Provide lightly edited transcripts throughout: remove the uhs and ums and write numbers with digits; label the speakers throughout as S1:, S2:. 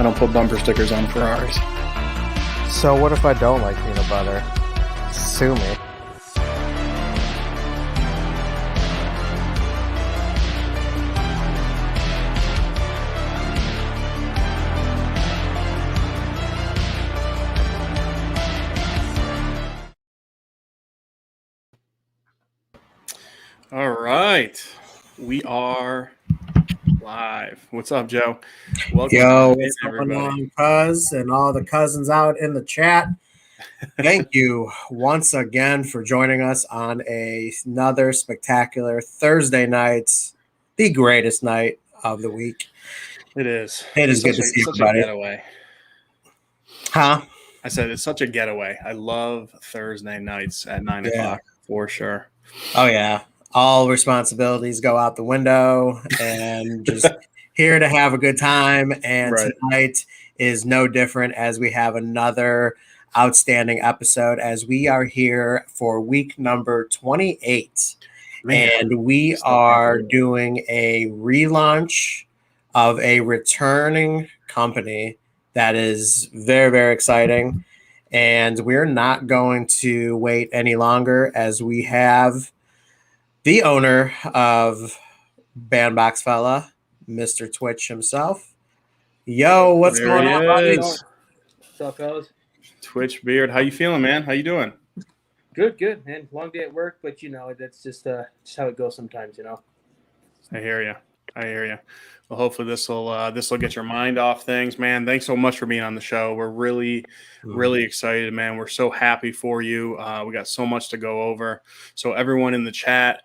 S1: I don't put bumper stickers on Ferraris.
S2: So what if I don't like peanut butter? Sue me.
S1: All right. We are live. What's up, Joe?
S3: Welcome. Yo, what's going on, cuz, and all the cousins out in the chat? Thank you once again for joining us on another spectacular Thursday night, the greatest night of the week.
S1: It is.
S3: It is good to see everybody.
S1: A getaway.
S3: Huh?
S1: I said it's such a getaway. I love Thursday nights at 9 o'clock for sure.
S3: Oh, yeah. All responsibilities go out the window and just here to have a good time. And tonight is no different as we have another outstanding episode as we are here for week number 28. And we are doing a relaunch of a returning company that is very, very exciting. And we're not going to wait any longer as we have the owner of Bandbox fella, Mr. Twitch himself. Yo, what's going on, buddy?
S4: What's up, fellas?
S1: Twitch Beard, how you feeling, man? How you doing?
S4: Good, man. Long day at work, but you know that's just how it goes sometimes, you know.
S1: I hear you. Well, hopefully this will get your mind off things, man. Thanks so much for being on the show. We're really excited, man. We're so happy for you. We got so much to go over. So everyone in the chat,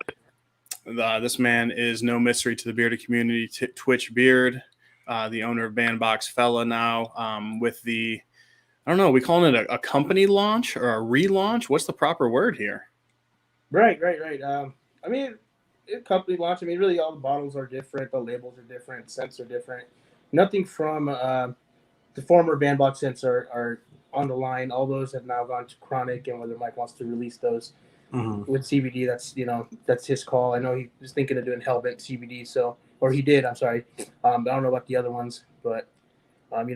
S1: this man is no mystery to the bearded community. Twitch Beard, the owner of Bandbox fella now, with the, I don't know, we calling it a company launch or a relaunch? What's the proper word here?
S4: Right. I mean, company launch. I mean, really, all the bottles are different. The labels are different. Scents are different. Nothing from the former Bandbox scents are on the line. All those have now gone to Chronic, and whether Mike wants to release those with CBD, that's his call. I know he was thinking of doing Hellbent CBD, or he did. I'm sorry. I don't know about the other ones, but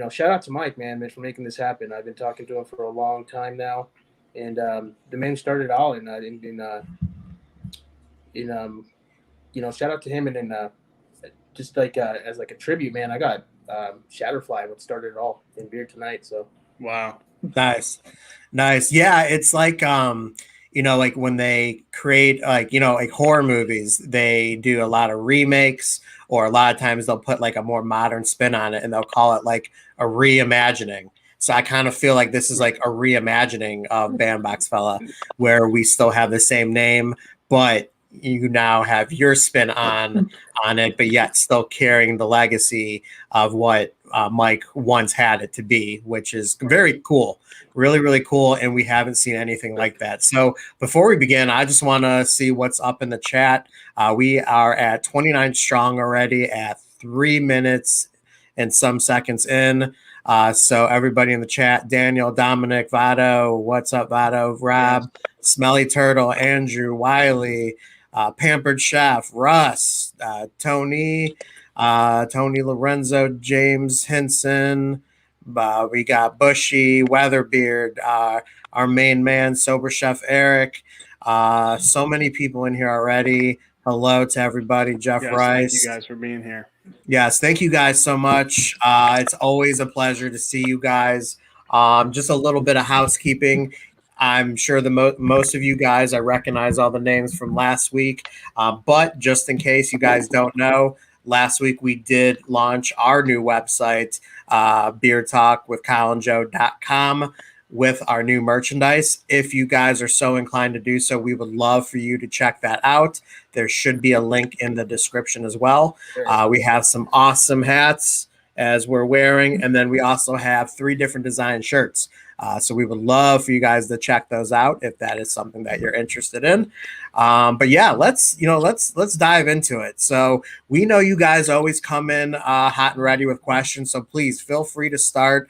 S4: shout out to Mike, man, for making this happen. I've been talking to him for a long time now, and the man started all shout out to him, and then just like as like a tribute, man, I got Shatterfly, what started it all in beer tonight. So
S1: wow,
S3: nice. Yeah, it's like like when they create like horror movies, they do a lot of remakes, or a lot of times they'll put like a more modern spin on it, and they'll call it like a reimagining. So I kind of feel like this is like a reimagining of Bandbox fella, where we still have the same name, but you now have your spin on it, but yet still carrying the legacy of what Mike once had it to be, which is very cool, really, really cool. And we haven't seen anything like that. So before we begin, I just want to see what's up in the chat. We are at 29 strong already at 3 minutes and some seconds in. So everybody in the chat, Daniel, Dominic, Vado, what's up, Vado, Rob, Smelly Turtle, Andrew, Wiley, Pampered Chef, Russ, Tony Lorenzo, James Henson. We got Bushy, Weatherbeard, our main man, Sober Chef Eric. So many people in here already. Hello to everybody. Jeff Rice.
S1: Thank you guys for being here.
S3: Yes, thank you guys so much. It's always a pleasure to see you guys. Just a little bit of housekeeping. I'm sure the most of you guys, I recognize all the names from last week, but just in case you guys don't know, last week we did launch our new website, beertalkwithkyleandjoe.com, with our new merchandise. If you guys are so inclined to do so, we would love for you to check that out. There should be a link in the description as well. We have some awesome hats as we're wearing, and then we also have 3 different design shirts. So we would love for you guys to check those out if that is something that you're interested in. But yeah, let's dive into it. So we know you guys always come in hot and ready with questions. So please feel free to start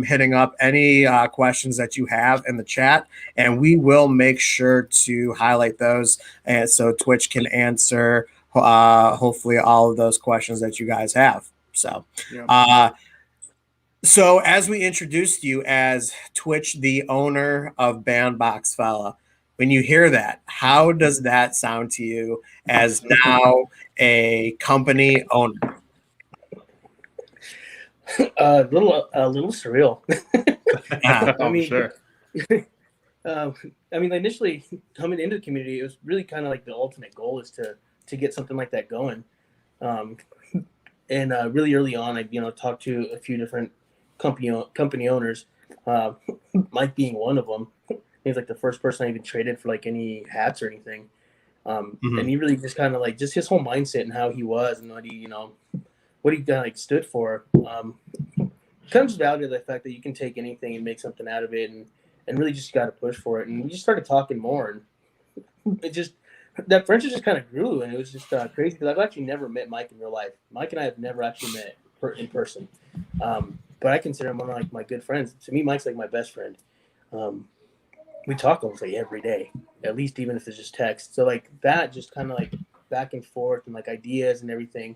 S3: hitting up any questions that you have in the chat, and we will make sure to highlight those, and so Twitch can answer hopefully all of those questions that you guys have. So So as we introduced you as Twitch, the owner of Bandbox, fella, when you hear that, how does that sound to you as now a company owner?
S4: A little surreal.
S3: Yeah.
S1: Oh, sure.
S4: I mean, initially coming into the community, it was really kind of like the ultimate goal is to get something like that going. Um, and really early on, I talked to a few different company owners, uh, Mike being one of them. He's like the first person I even traded for like any hats or anything.
S3: Mhm.
S4: And he really just kind of like just his whole mindset and how he was and what he like stood for. Comes down to the fact that you can take anything and make something out of it, and really just got to push for it. And we just started talking more, and it just that friendship just kind of grew, and it was just crazy because I've actually never met Mike in real life. Mike and I have never actually met in person, but I consider him one of like my good friends. To me, Mike's like my best friend. We talk almost like every day, at least even if it's just text. So like that, just kind of like back and forth and like ideas and everything.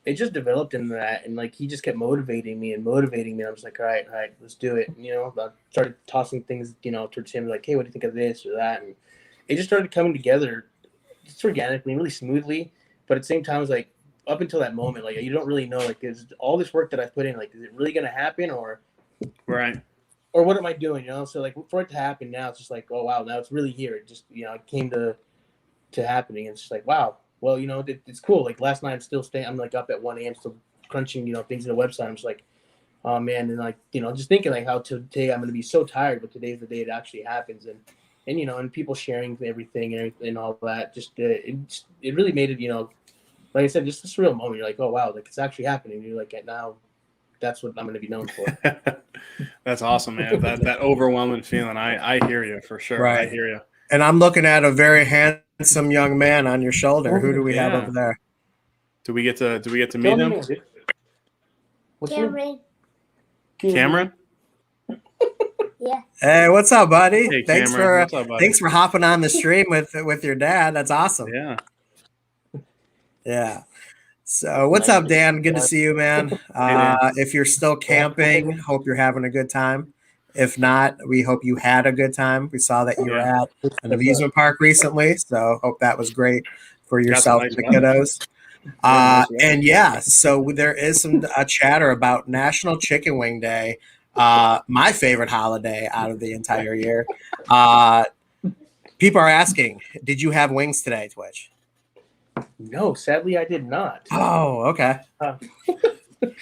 S4: It just developed into that, and like he just kept motivating me. I'm just like, all right, let's do it. And, I started tossing things, towards him, like, hey, what do you think of this or that? And it just started coming together just organically, really smoothly. But at the same time, it was like up until that moment, like you don't really know, like, is all this work that I put in, like, is it really gonna happen, or
S1: Right.
S4: or what am I doing? So like for it to happen now, it's just like, oh wow, now it's really here. It just it came to happening. And it's just like, wow. Well, it's cool. Like last night, I'm still staying. I'm like up at 1 a.m. still crunching, things in the website. I'm just like, oh man, and like just thinking like how today I'm gonna be so tired, but today's the day it actually happens, and and people sharing everything and all that. Just it really made it, like I said, just a surreal moment. You're like, oh wow, like it's actually happening. You're like, now that's what I'm gonna be known for.
S1: That's awesome, man. That overwhelming feeling. I hear you for sure.
S3: Right.
S1: I hear you.
S3: And I'm looking at a very handsome young man on your shoulder. Who do we have
S1: Yeah.
S3: over there?
S1: Do we get to meet him?
S4: What's your
S5: Cameron.
S1: Cameron?
S5: Yeah.
S3: Hey, what's up, buddy?
S1: Hey,
S3: thanks
S1: Cameron. What's up, buddy?
S3: Thanks for hopping on the stream with your dad. That's awesome.
S1: Yeah.
S3: Yeah. So what's up, Dan? Good to see you, man.
S1: Dan.
S3: If you're still camping, hope you're having a good time. If not, we hope you had a good time. We saw that you were at an amusement park recently, so hope that was great for yourself and the kiddos. And yeah, so there is some chatter about National Chicken Wing Day, my favorite holiday out of the entire year. People are asking, did you have wings today, Twitch?
S4: No, sadly, I did not.
S3: Oh, okay.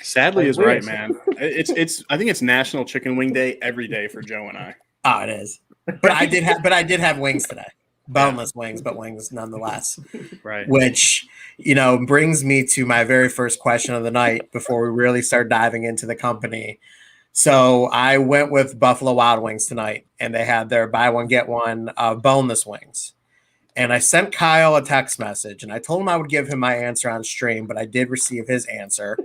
S1: Sadly is right, man. It's I think it's National Chicken Wing Day every day for Joe and I.
S3: Oh, it is. But I did have wings today. Boneless wings, but wings nonetheless.
S1: Right.
S3: Which, brings me to my very first question of the night before we really start diving into the company. So I went with Buffalo Wild Wings tonight, and they had their buy one, get one boneless wings. And I sent Kyle a text message, and I told him I would give him my answer on stream, but I did receive his answer.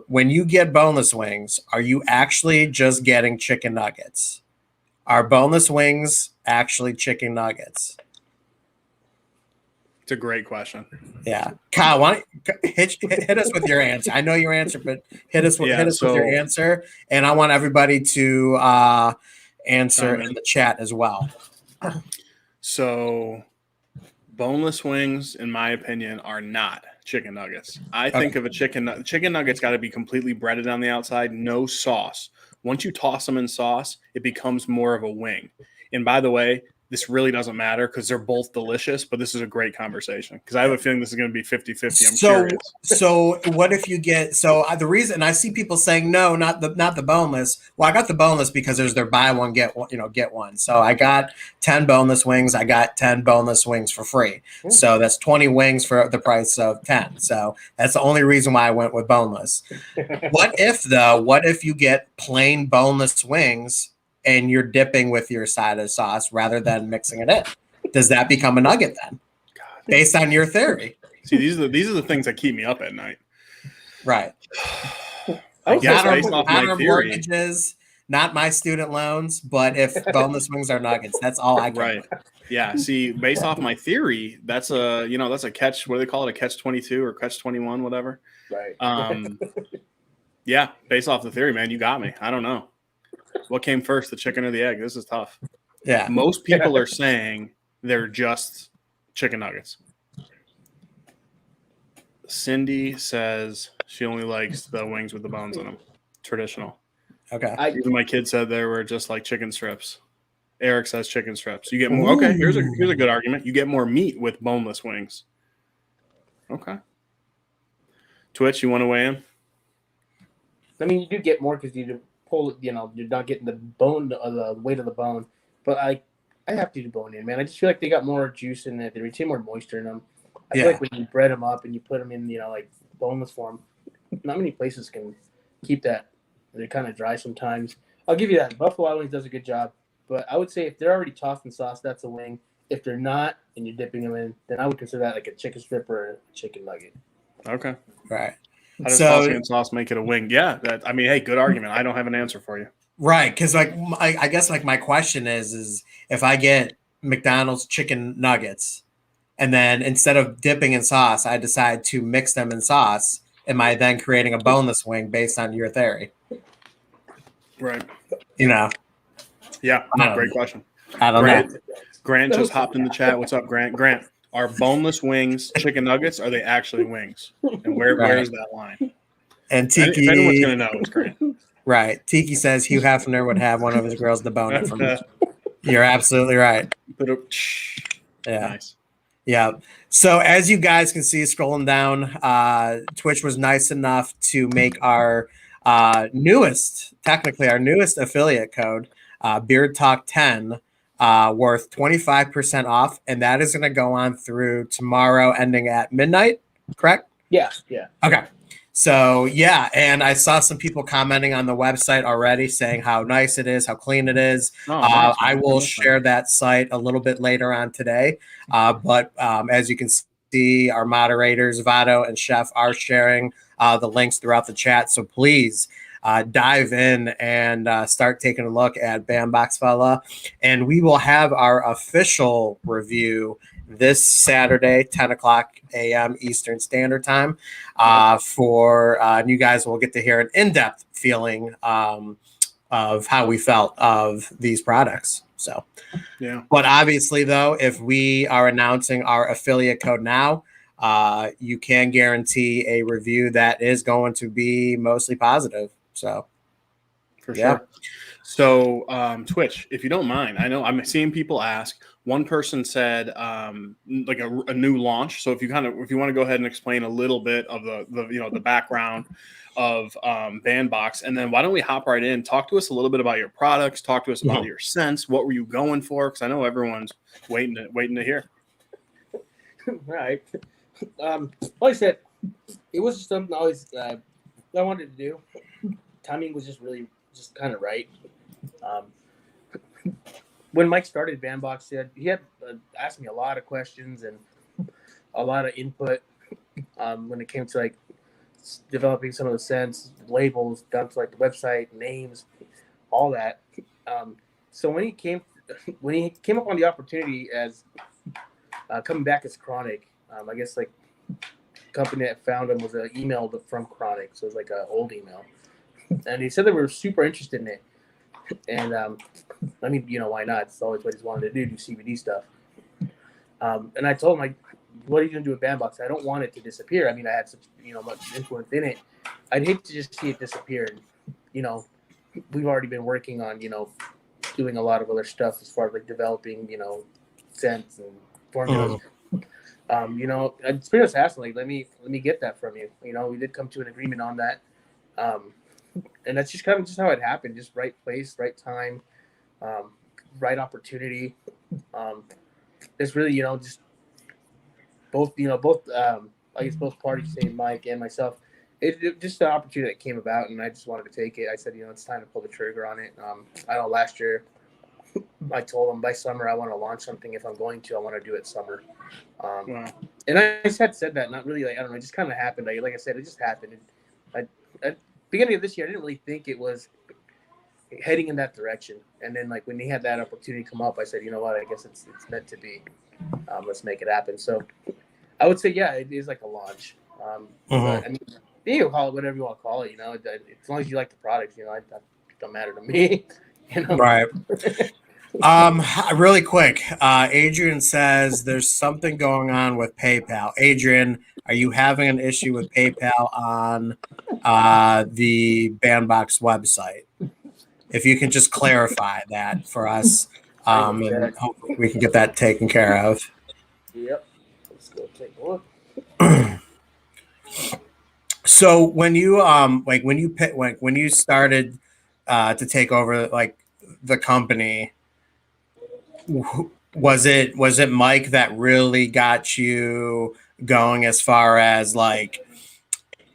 S3: When you get boneless wings, are you actually just getting chicken nuggets? Are boneless wings actually chicken nuggets?
S1: It's a great question.
S3: Yeah. Kyle, why don't hit us with your answer? I know your answer, but hit us with your answer. And I want everybody to answer in the chat as well.
S1: So boneless wings, in my opinion, are not chicken nuggets. I think of a chicken nugget's got to be completely breaded on the outside, no sauce. Once you toss them in sauce, it becomes more of a wing. And by the way, this really doesn't matter because they're both delicious, but this is a great conversation because I have a feeling this is going to be 50-50. I'm curious.
S3: So what if you get the reason I see people saying no, not the boneless. Well, I got the boneless because there's their buy one get one. So I got 10 boneless wings. I got 10 boneless wings for free. So that's 20 wings for the price of 10. So that's the only reason why I went with boneless. What if you get plain boneless wings and you're dipping with your side of sauce rather than mixing it in? Does that become a nugget then? Based on your theory.
S1: See, these are the things that keep me up at night.
S3: Right. Not mortgages, not my student loans, but if boneless wings are nuggets, that's all I care about.
S1: Yeah. See, based off my theory, that's a catch. What do they call it? A catch 22 or catch 21, whatever.
S4: Right.
S1: Yeah, based off the theory, man, you got me. I don't know. What came first, the chicken or the egg? This is tough.
S3: Yeah.
S1: Most people are saying they're just chicken nuggets. Cindy says she only likes the wings with the bones in them. Traditional.
S3: Okay.
S1: Even my kid said they were just like chicken strips. Eric says chicken strips. You get more. Okay, here's a good argument. You get more meat with boneless wings. Okay. Twitch, you want to weigh in?
S4: I mean, you do get more because you pull it. You're not getting the bone, the weight of the bone. But I have to do bone in, man. I just feel like they got more juice in it. They retain more moisture in them. I feel like when you bread them up and you put them in, like boneless form, not many places can keep that. They're kind of dry sometimes. I'll give you that. Buffalo Wild Wings does a good job. But I would say if they're already tossed in sauce, that's a wing. If they're not and you're dipping them in, then I would consider that like a chicken strip or a chicken nugget.
S1: Okay.
S3: Right.
S1: How does tossing in sauce make it a wing? Yeah. Hey, good argument. I don't have an answer for you.
S3: Right. Because I guess my question is if I get McDonald's chicken nuggets and then instead of dipping in sauce, I decide to mix them in sauce, am I then creating a boneless wing based on your theory?
S1: Right.
S3: Yeah.
S1: Great question.
S3: I don't know.
S1: Grant just hopped in the chat. What's up, Grant? Grant, are boneless wings chicken nuggets? Are they actually wings? And where is that line?
S3: And Tiki,
S1: if anyone's going to know, it's Grant.
S3: Right. Tiki says Hugh Hefner would have one of his girls debone it from. You're absolutely right.
S1: Yeah. Nice.
S3: Yeah. So as you guys can see, scrolling down, Twitch was nice enough to make our newest affiliate code, Beard Talk 10, worth 25% off, and that is going to go on through tomorrow, ending at midnight. Correct?
S4: Yeah.
S3: Okay. So yeah, and I saw some people commenting on the website already saying how nice it is, how clean it is.
S1: Nice.
S3: I will share that site a little bit later on today. But as you can see, our moderators, Vado and Chef, are sharing the links throughout the chat. So please dive in and start taking a look at Bandbox Fella. And we will have our official review this Saturday, 10 o'clock a.m. Eastern Standard Time. And you guys will get to hear an in-depth feeling of how we felt of these products. So,
S1: yeah.
S3: But obviously, though, if we are announcing our affiliate code now, you can guarantee a review that is going to be mostly positive. So,
S1: for sure. So, Twitch, if you don't mind, I know I'm seeing people ask. One person said like a new launch. So if you want to go ahead and explain a little bit of the background of Bandbox, and then why don't we hop right in? Talk to us a little bit about your products. Talk to us about your scents. What were you going for? Because I know everyone's waiting to hear.
S4: Right. Like I said, it was just something I wanted to do. Timing was just kind of right. When Mike started Bandbox, he had asked me a lot of questions and a lot of input when it came to like developing some of the scents, labels, down to like the website, names, all that. So when he came up on the opportunity as coming back as Chronic, I guess like company that found him was an email from Chronic, so it was like an old email, and he said they were super interested in it. And I mean, why not? It's always what he's wanted to do CBD stuff. And I told him, like, what are you going to do with Bandbox? I don't want it to disappear. I mean, I had such much influence in it. I'd hate to just see it disappear. And, we've already been working on doing a lot of other stuff as far as like developing scents and formulas. Spirit was asking, like, let me get that from you. We did come to an agreement on that. And that's just kind of just how it happened. Just right place, right time, right opportunity. It's really, just both I guess both parties, say Mike and myself, it just an opportunity that came about, and I just wanted to take it. I said, it's time to pull the trigger on it. I know last year I told them by summer I want to launch something. If I'm going to, I want to do it summer.
S1: Wow.
S4: And I just had said that, not really like, I don't know, it just kind of happened. Like I said, it just happened. At beginning of this year, I didn't really think it was heading in that direction. And then like when he had that opportunity come up, I said, you know what, I guess it's meant to be. Let's make it happen. So I would say, yeah, it is like a launch. But, I mean, You can call it whatever you want to call it. You know, as long as you like the products, you know, it don't matter to me. You know,
S3: Right. Really quick, Adrian says there's something going on with PayPal. Adrian, are you having an issue with PayPal on the Bandbox website? If you can just clarify that for us, and hopefully we can get that taken care of.
S4: Yep. Let's go take a look.
S3: So when you when you started to take over like the company, was it Mike that really got you going as far as like,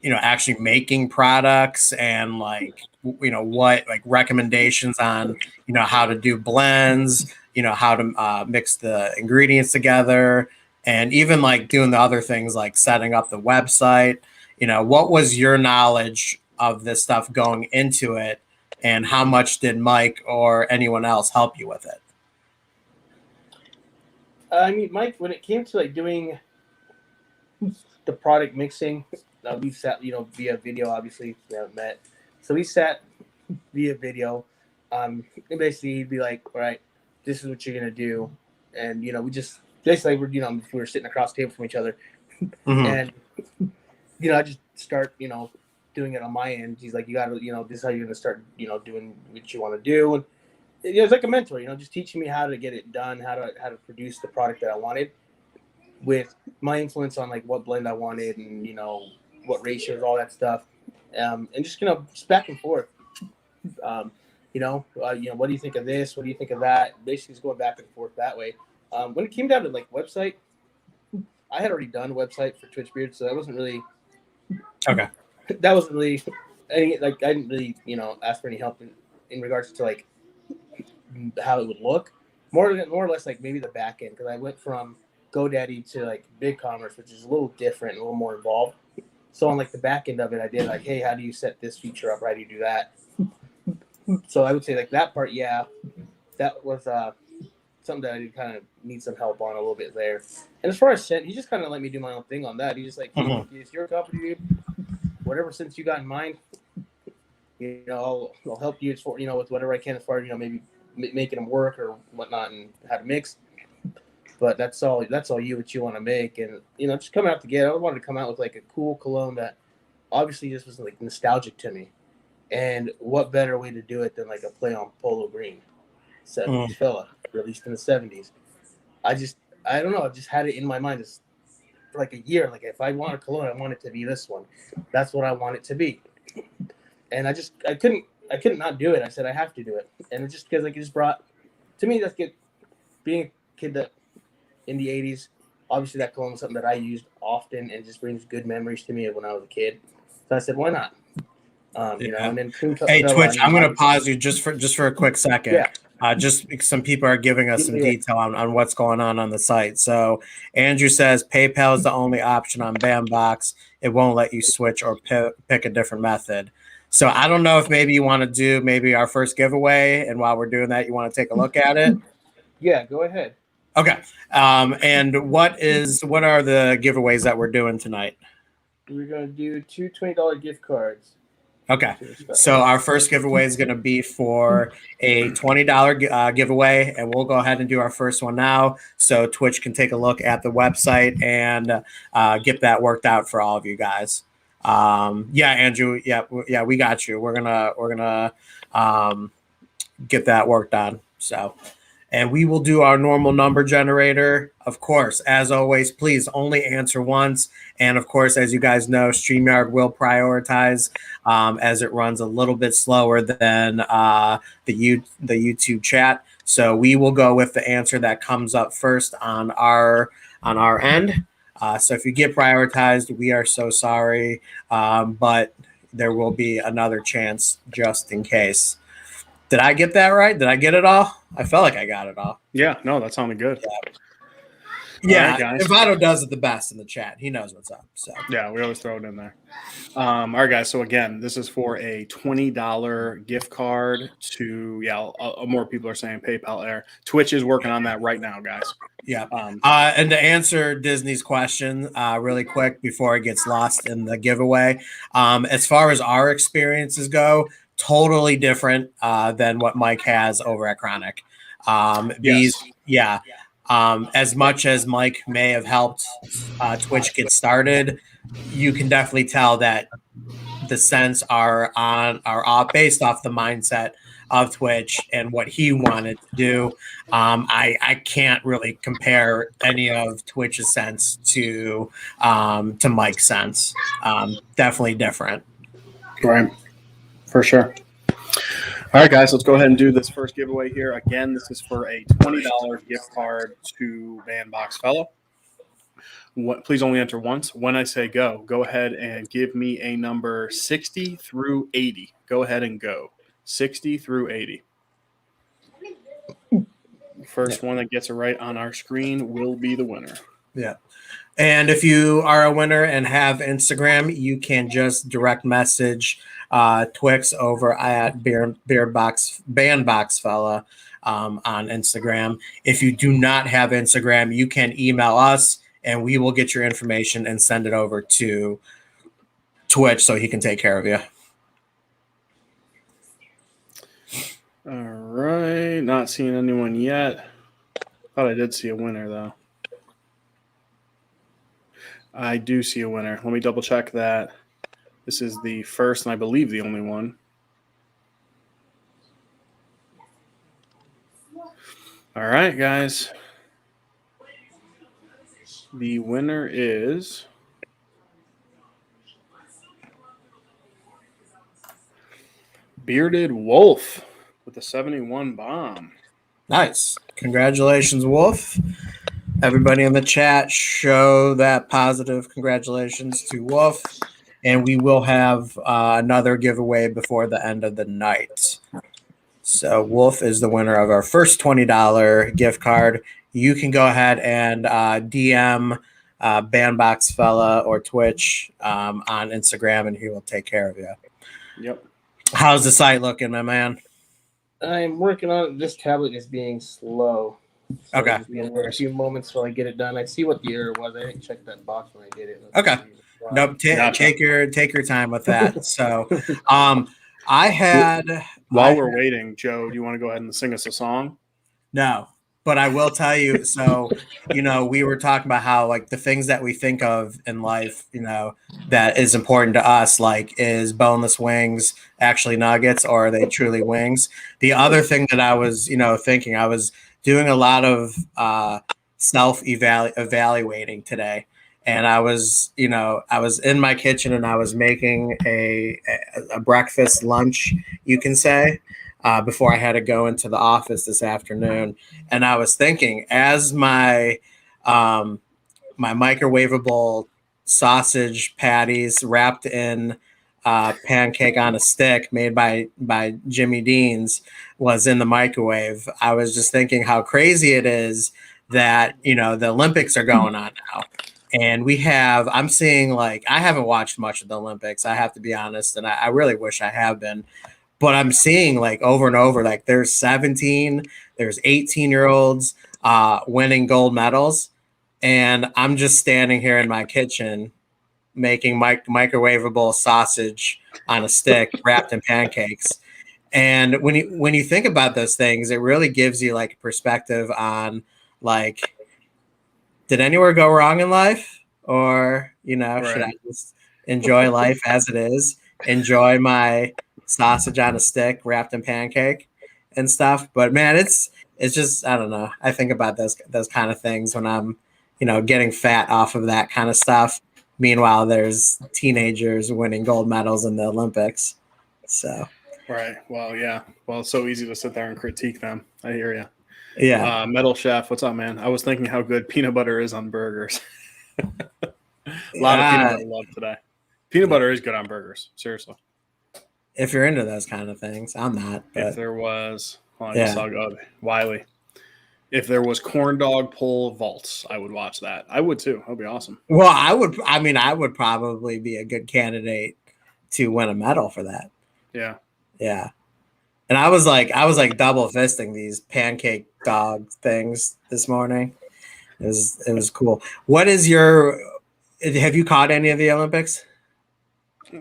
S3: you know, actually making products and like, you know, what like recommendations on, you know, how to do blends, you know, how to mix the ingredients together, and even like doing the other things like setting up the website? You know, what was your knowledge of this stuff going into it, and how much did Mike or anyone else help you with it?
S4: I mean, Mike, when it came to like doing the product mixing, we sat, you know, via video. Obviously, we haven't met, so we sat via video. And basically, he'd be like, "All right, this is what you're gonna do," and you know, we just basically we were sitting across the table from each other, and you know, I just start, you know, doing it on my end. He's like, "You got to, you know, this is how you're gonna start, you know, doing what you want to do," and it was like a mentor, you know, just teaching me how to get it done, how to produce the product that I wanted, with my influence on like what blend I wanted and, you know, what ratios, all that stuff, and just, you know, just back and forth. You know, what do you think of this? What do you think of that? Basically, just going back and forth that way. When it came down to like website, I had already done a website for Twitch Beard, so that wasn't really
S3: Okay.
S4: That wasn't really any, like, I didn't really, you know, ask for any help in regards to like how it would look. More or less like maybe the back end, because I went from GoDaddy to like BigCommerce, which is a little different, a little more involved. So on like the back end of it, I did like, hey, how do you set this feature up? How do you do that? So I would say like that part, yeah, that was something that I did kind of need some help on a little bit there. And as far as scent, he just kind of let me do my own thing on that. He just like, hey, it's your company, dude. Whatever scents you got in mind, you know, I'll help you as for, you know, with whatever I can as far as, you know, maybe making them work or whatnot and how to mix. But that's all you, what you want to make. And, you know, just coming out together, I wanted to come out with like a cool cologne that obviously just was like nostalgic to me. And what better way to do it than like a play on Polo Green, 70s fella, released in the 70s. I don't know, I just had it in my mind for like a year. Like, if I want a cologne, I want it to be this one. That's what I want it to be. And I couldn't not do it. I said I have to do it. And it's just because like it just brought to me, that's good. Being a kid that in the 80s, obviously that cologne was something that I used often and just brings good memories to me of when I was a kid. So I said, why not? You know, and then
S3: hey, Twitch, I'm going to pause you just for a quick second.
S4: Yeah.
S3: Just some people are giving us some detail on what's going on the site. So Andrew says PayPal is the only option on Bandbox. It won't let you switch or pick a different method. So I don't know if maybe you want to do maybe our first giveaway, and while we're doing that, you want to take a look at it.
S4: Yeah, go ahead.
S3: Okay. And what are the giveaways that we're doing tonight?
S4: We're going to do two $20 gift cards.
S3: Okay. So our first giveaway is going to be for a $20 giveaway, and we'll go ahead and do our first one now. So Twitch can take a look at the website and get that worked out for all of you guys. Yeah, Andrew. Yeah, we got you. We're gonna get that worked on. So. And we will do our normal number generator. Of course, as always, please only answer once. And of course, as you guys know, StreamYard will prioritize as it runs a little bit slower than the YouTube chat. So we will go with the answer that comes up first on our end. So if you get prioritized, we are so sorry, but there will be another chance just in case. Did I get that right? Did I get it all? I felt like I got it all.
S1: Yeah, no, that sounded good.
S3: Yeah,
S1: All right, guys.
S3: Vado does it the best in the chat. He knows what's up. So
S1: Yeah, we always throw it in there. All right, guys. So again, this is for a $20 gift card to more people are saying PayPal there. Twitch is working on that right now, guys.
S3: yeah. And to answer Disney's question really quick before it gets lost in the giveaway, as far as our experiences go, totally different than what Mike has over at Chronic. As much as Mike may have helped Twitch get started, you can definitely tell that the scents are based off the mindset of Twitch and what he wanted to do. I can't really compare any of Twitch's scents to Mike's scents. Definitely different.
S1: Right, for sure. All right, guys, let's go ahead and do this first giveaway here. Again, this is for a $20 gift card to Bandbox Fellow. Please only enter once. When I say go ahead and give me a number 60 through 80. Go ahead and go. 60 through 80. First one that gets it right on our screen will be the winner.
S3: Yeah. And if you are a winner and have Instagram, you can just direct message Twix over at Bandbox Fella on Instagram. If you do not have Instagram, you can email us and we will get your information and send it over to Twitch so he can take care of you.
S1: All right. Not seeing anyone yet. Thought I did see a winner, though. I do see a winner. Let me double check that. This is the first and I believe the only one. All right, guys. The winner is Bearded Wolf with a 71 bomb.
S3: Nice. Congratulations, Wolf. Everybody in the chat, show that positive congratulations to Wolf. And we will have another giveaway before the end of the night. So Wolf is the winner of our first $20 gift card. You can go ahead and DM Bandbox Fella or Twitch on Instagram, and he will take care of you.
S1: Yep.
S3: How's the site looking, my man?
S4: I'm working on it. This tablet is being slow. So
S3: Okay.
S4: A few moments till I get it done. I see what the error was. I didn't check that box when I did it.
S3: Okay. Nope. Take your time with that. So, I had
S1: while we're waiting, Joe, do you want to go ahead and sing us a song?
S3: No, but I will tell you. So, we were talking about how like the things that we think of in life, that is important to us, like is boneless wings actually nuggets or are they truly wings? The other thing that I was, thinking, I was doing a lot of self-evaluating today. And I was in my kitchen and I was making a breakfast lunch, you can say, before I had to go into the office this afternoon. And I was thinking, as my my microwavable sausage patties wrapped in pancake on a stick made by Jimmy Dean's was in the microwave, I was just thinking how crazy it is that, the Olympics are going on now. And I'm seeing I haven't watched much of the Olympics, I have to be honest. And I really wish I have been, but I'm seeing over and over, there's 17, there's 18-year-olds winning gold medals. And I'm just standing here in my kitchen making microwavable sausage on a stick wrapped in pancakes. And when you think about those things, it really gives you a perspective on did anywhere go wrong in life? Or, should I just enjoy life as it is? Enjoy my sausage on a stick wrapped in pancake and stuff. But man, it's just, I don't know. I think about those kind of things when I'm, getting fat off of that kind of stuff. Meanwhile, there's teenagers winning gold medals in the Olympics. So.
S1: Right. Well, yeah. Well, it's so easy to sit there and critique them. I hear you.
S3: Yeah.
S1: Metal Chef, what's up, man? I was thinking how good peanut butter is on burgers. A lot of peanut butter love today. Peanut butter is good on burgers. Seriously.
S3: If you're into those kind of things, I'm not. But
S1: if there was, I'll go Wiley. If there was corn dog pole vaults, I would watch that. I would too. That would be awesome.
S3: Well, I would. I mean, I would probably be a good candidate to win a medal for that.
S1: Yeah.
S3: Yeah. And I was like double fisting these pancake dog things this morning. It was cool. What is your? Have you caught any of the Olympics?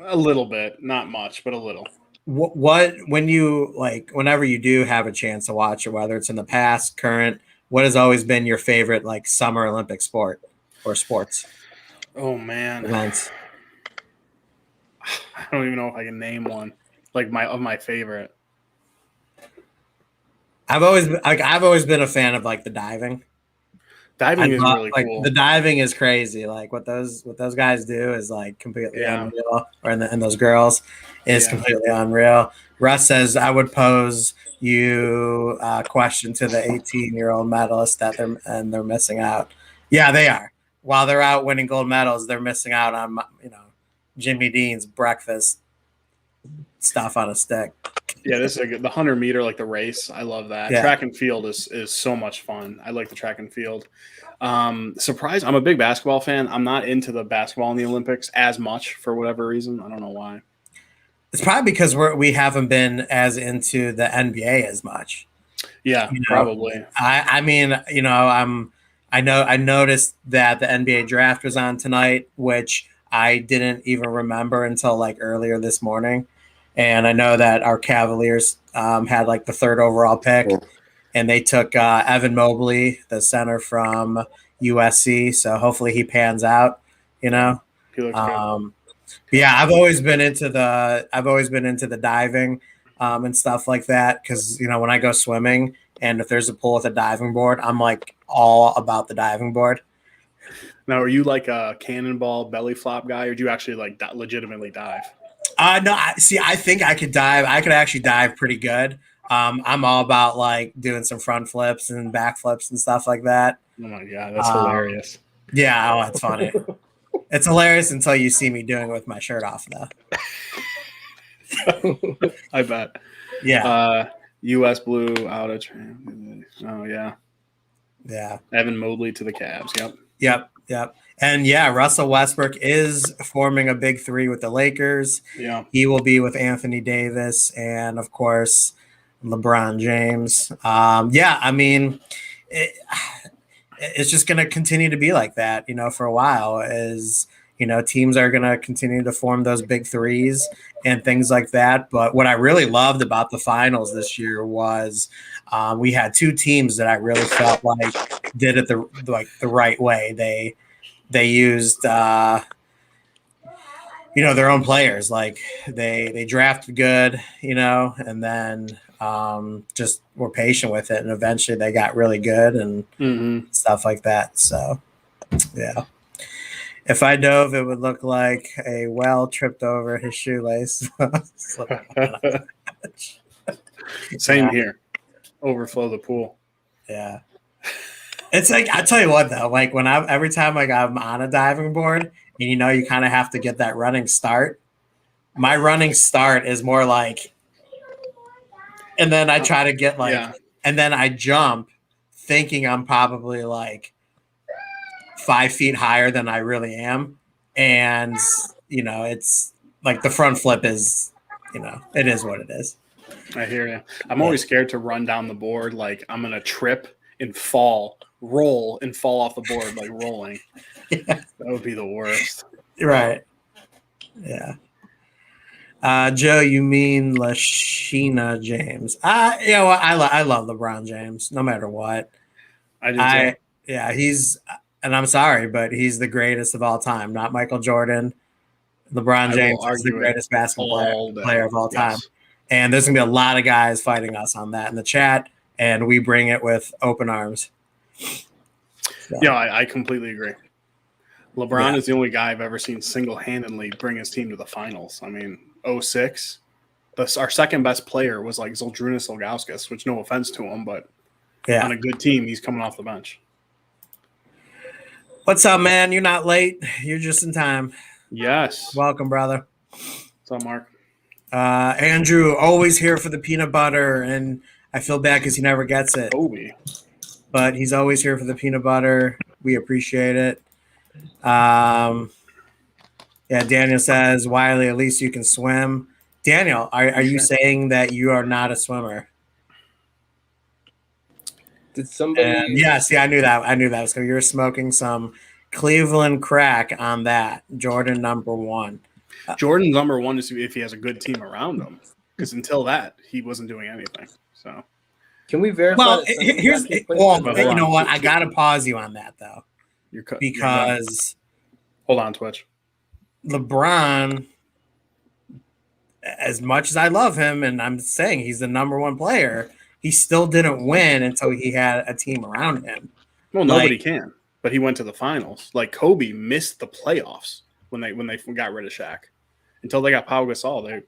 S1: A little bit, not much, but a little.
S3: What when you like whenever you do have a chance to watch it, whether it's in the past, current, what has always been your favorite like summer Olympic sport or sports
S1: Oh man,
S3: events?
S1: I don't even know if I can name one like my favorite.
S3: I've always been a fan of like the diving.
S1: Diving is really
S3: like
S1: cool.
S3: the diving is crazy. Like what those guys do is like completely
S1: Yeah.
S3: unreal. And those girls is
S1: Yeah.
S3: completely unreal. Russ says I would pose you a question to the 18-year-old medalists that they're missing out. Yeah, they are. While they're out winning gold medals, they're missing out on Jimmy Dean's breakfast stuff on a stick.
S1: Yeah, this is the 100-meter, like the race. I love that.
S3: Yeah.
S1: Track and field is so much fun. I like the track and field. Surprise! I'm a big basketball fan. I'm not into the basketball in the Olympics as much for whatever reason. I don't know why.
S3: It's probably because we haven't been as into the NBA as much.
S1: Yeah, probably.
S3: I noticed that the NBA draft was on tonight, which I didn't even remember until like earlier this morning. And I know that our Cavaliers had like the 3rd overall pick, and they took Evan Mobley, the center from USC. So hopefully he pans out.
S1: He looks good.
S3: Yeah, I've always been into the diving and stuff like that because when I go swimming and if there's a pool with a diving board, I'm like all about the diving board.
S1: Now, are you like a cannonball belly flop guy, or do you actually like legitimately dive?
S3: No, I think I could dive. I could actually dive pretty good. I'm all about like doing some front flips and back flips and stuff like that.
S1: Oh my god, that's hilarious.
S3: Yeah, it's funny. It's hilarious until you see me doing it with my shirt off, though.
S1: I bet.
S3: Yeah.
S1: U.S. Blue out of. Oh yeah.
S3: Yeah.
S1: Evan Mobley to the Cavs.
S3: Yep. And yeah, Russell Westbrook is forming a big 3 with the Lakers.
S1: Yeah.
S3: He will be with Anthony Davis and of course LeBron James. I mean, it's just going to continue to be like that, for a while. Teams are going to continue to form those big 3s and things like that. But what I really loved about the finals this year was we had 2 teams that I really felt like did it the right way. They used their own players. Like they drafted good, and then just were patient with it, and eventually they got really good and stuff like that. So yeah. If I dove, it would look like a whale tripped over his shoelace.
S1: Same here. Overflow the pool.
S3: Yeah. It's like, I tell you what though, like every time like I'm on a diving board and you kind of have to get that running start. My running start is more like, and then I try to get and then I jump thinking I'm probably like 5 feet higher than I really am. And, it's like the front flip is, it is what it is.
S1: I hear you. I'm always scared to run down the board. Like I'm going to trip and roll and fall off the board, like rolling.
S3: Yeah.
S1: That would be the worst.
S3: Right. Yeah. Joe, you mean Lashina James? I love LeBron James, no matter what.
S1: I do too.
S3: Yeah, and I'm sorry, but he's the greatest of all time. Not Michael Jordan. LeBron James is the greatest basketball player of all time. And there's gonna be a lot of guys fighting us on that in the chat, and we bring it with open arms. So.
S1: Yeah, I completely agree. LeBron is the only guy I've ever seen single-handedly bring his team to the finals. I mean, 2006, our second best player was like Zydrunas Ilgauskas, which no offense to him, but on a good team, he's coming off the bench.
S3: What's up, man? You're not late. You're just in time.
S1: Yes.
S3: Welcome, brother.
S1: What's up, Mark?
S3: Andrew, always here for the peanut butter, and I feel bad because he never gets it.
S1: Kobe.
S3: but he's always here for the peanut butter. We appreciate it. Yeah, Daniel says, Wiley, at least you can swim. Daniel, are you saying that you are not a swimmer?
S4: Did somebody?
S3: Yes, yeah, I knew that. I knew that. So you're smoking some Cleveland crack on that. Jordan number 1.
S1: Jordan's number 1 to see if he has a good team around him, because until that, he wasn't doing anything. So,
S4: can we verify?
S3: Well,
S4: that somebody
S3: here's
S4: actually played
S3: well,
S4: for
S3: you know what? I gotta pause you on that though, because
S1: hold on, Twitch.
S3: LeBron, as much as I love him, and I'm saying he's the number 1 player, he still didn't win until he had a team around him.
S1: Well, nobody can, but he went to the finals. Like Kobe missed the playoffs when they got rid of Shaq. Until they got Pau Gasol, they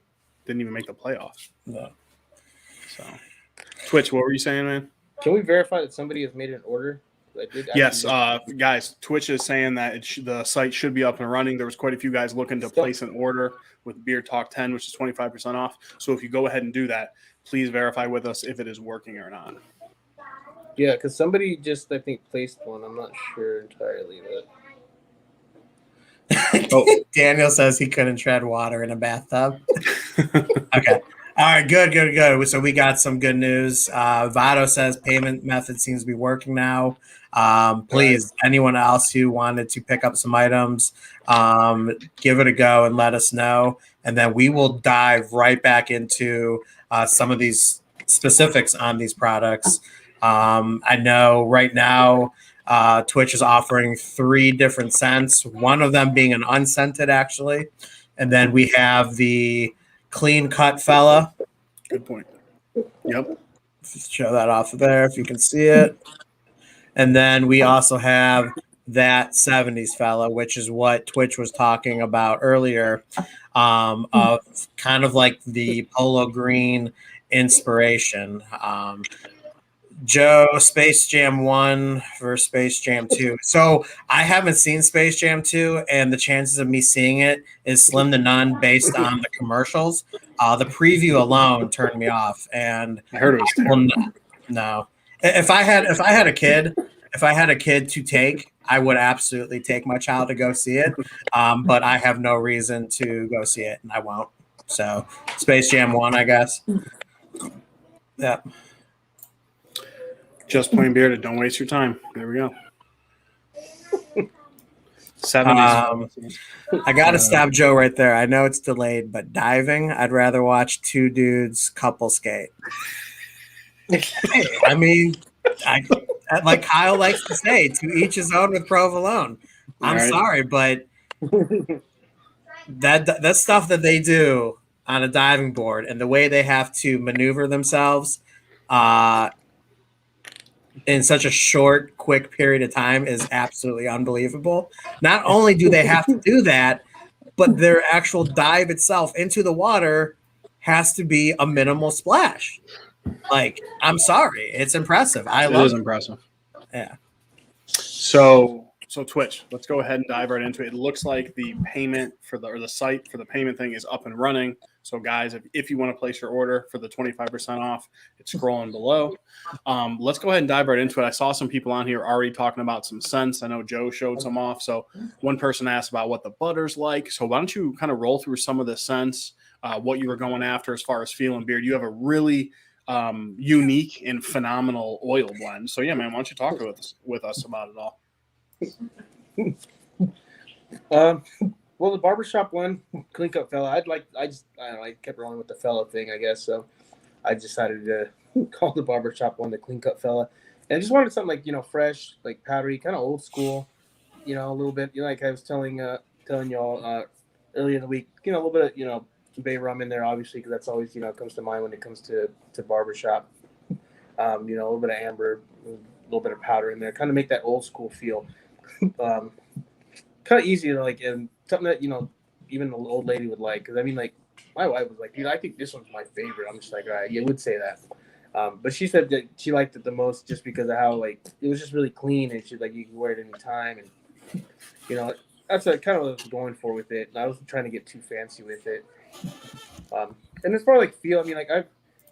S1: didn't even make the playoffs.
S3: No.
S1: So, Twitch, what were you saying, man?
S4: Can we verify that somebody has made an order?
S1: Yes, guys, Twitch is saying that the site should be up and running. There was quite a few guys looking to place an order with Beer Talk 10, which is 25% off. So if you go ahead and do that, please verify with us if it is working or not.
S4: Yeah, because somebody just, I think, placed one. I'm not sure entirely, but
S3: Daniel says he couldn't tread water in a bathtub. Okay. All right, good. So we got some good news. Vado says payment method seems to be working now. Please, anyone else who wanted to pick up some items, give it a go and let us know. And then we will dive right back into some of these specifics on these products. I know right now Twitch is offering 3 different scents, one of them being an unscented, actually. And then we have the clean cut fella.
S1: Good point. Yep.
S3: Show that off there if you can see it. And then we also have that 70s fella, which is what Twitch was talking about earlier, of kind of like the polo green inspiration. Joe, Space Jam 1 versus Space Jam 2. So I haven't seen Space Jam 2, and the chances of me seeing it is slim to none based on the commercials. The preview alone turned me off, and
S1: I heard it was terrible.
S3: No. If I had a kid to take, I would absolutely take my child to go see it. But I have no reason to go see it, and I won't. So Space Jam 1, I guess. Yeah.
S1: Just plain bearded. Don't waste your time. There we go. 70s.
S3: I got to stop Joe right there. I know it's delayed, but diving, I'd rather watch 2 dudes couple skate. I mean, like Kyle likes to say, to each his own with provolone. I'm sorry, but that stuff that they do on a diving board and the way they have to maneuver themselves in such a short, quick period of time is absolutely unbelievable. Not only do they have to do that, but their actual dive itself into the water has to be a minimal splash. Like, I'm sorry, it's impressive. It is
S1: impressive.
S3: Yeah.
S1: So Twitch, let's go ahead and dive right into it. It looks like the payment the site for the payment thing is up and running. So guys, if you want to place your order for the 25% off, it's scrolling below. Let's go ahead and dive right into it. I saw some people on here already talking about some scents. I know Joe showed some off. So one person asked about what the butter's like. So why don't you kind of roll through some of the scents, what you were going after as far as feel and beard. You have a really unique and phenomenal oil blend. So yeah, man, why don't you talk with us about it all?
S4: Well, the barbershop one, clean cut fella. I kept rolling with the fella thing, I guess. So I decided to call the barbershop one the clean cut fella, and I just wanted something like fresh, like powdery, kind of old school, a little bit. Like I was telling y'all earlier in the week, a little bit of bay rum in there, obviously, because that's always comes to mind when it comes to barbershop. A little bit of amber, a little bit of powder in there, kind of make that old school feel. Kind of easy to like, and something that even the old lady would like. Because I mean, like my wife was like, dude, I think this one's my favorite. I'm just like, all right, you would say that. But she said that she liked it the most just because of how like it was just really clean, and she's like, you can wear it anytime, and that's kind of what I was going for with it. And I wasn't trying to get too fancy with it. And as far as like feel, I mean, like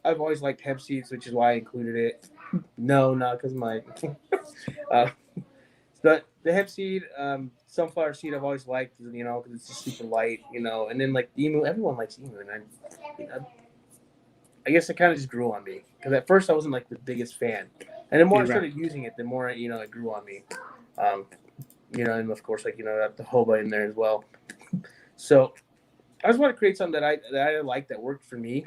S4: I've always liked hemp seeds, which is why I included it. No, not because my. uh, but the hemp seed, sunflower seed, I've always liked, because it's just super light, And then like emu, everyone likes emu, and I guess it kind of just grew on me because at first I wasn't like the biggest fan, and the more I started using it, the more it grew on me. And of course, got the hoba in there as well. So I just want to create something that I like that worked for me.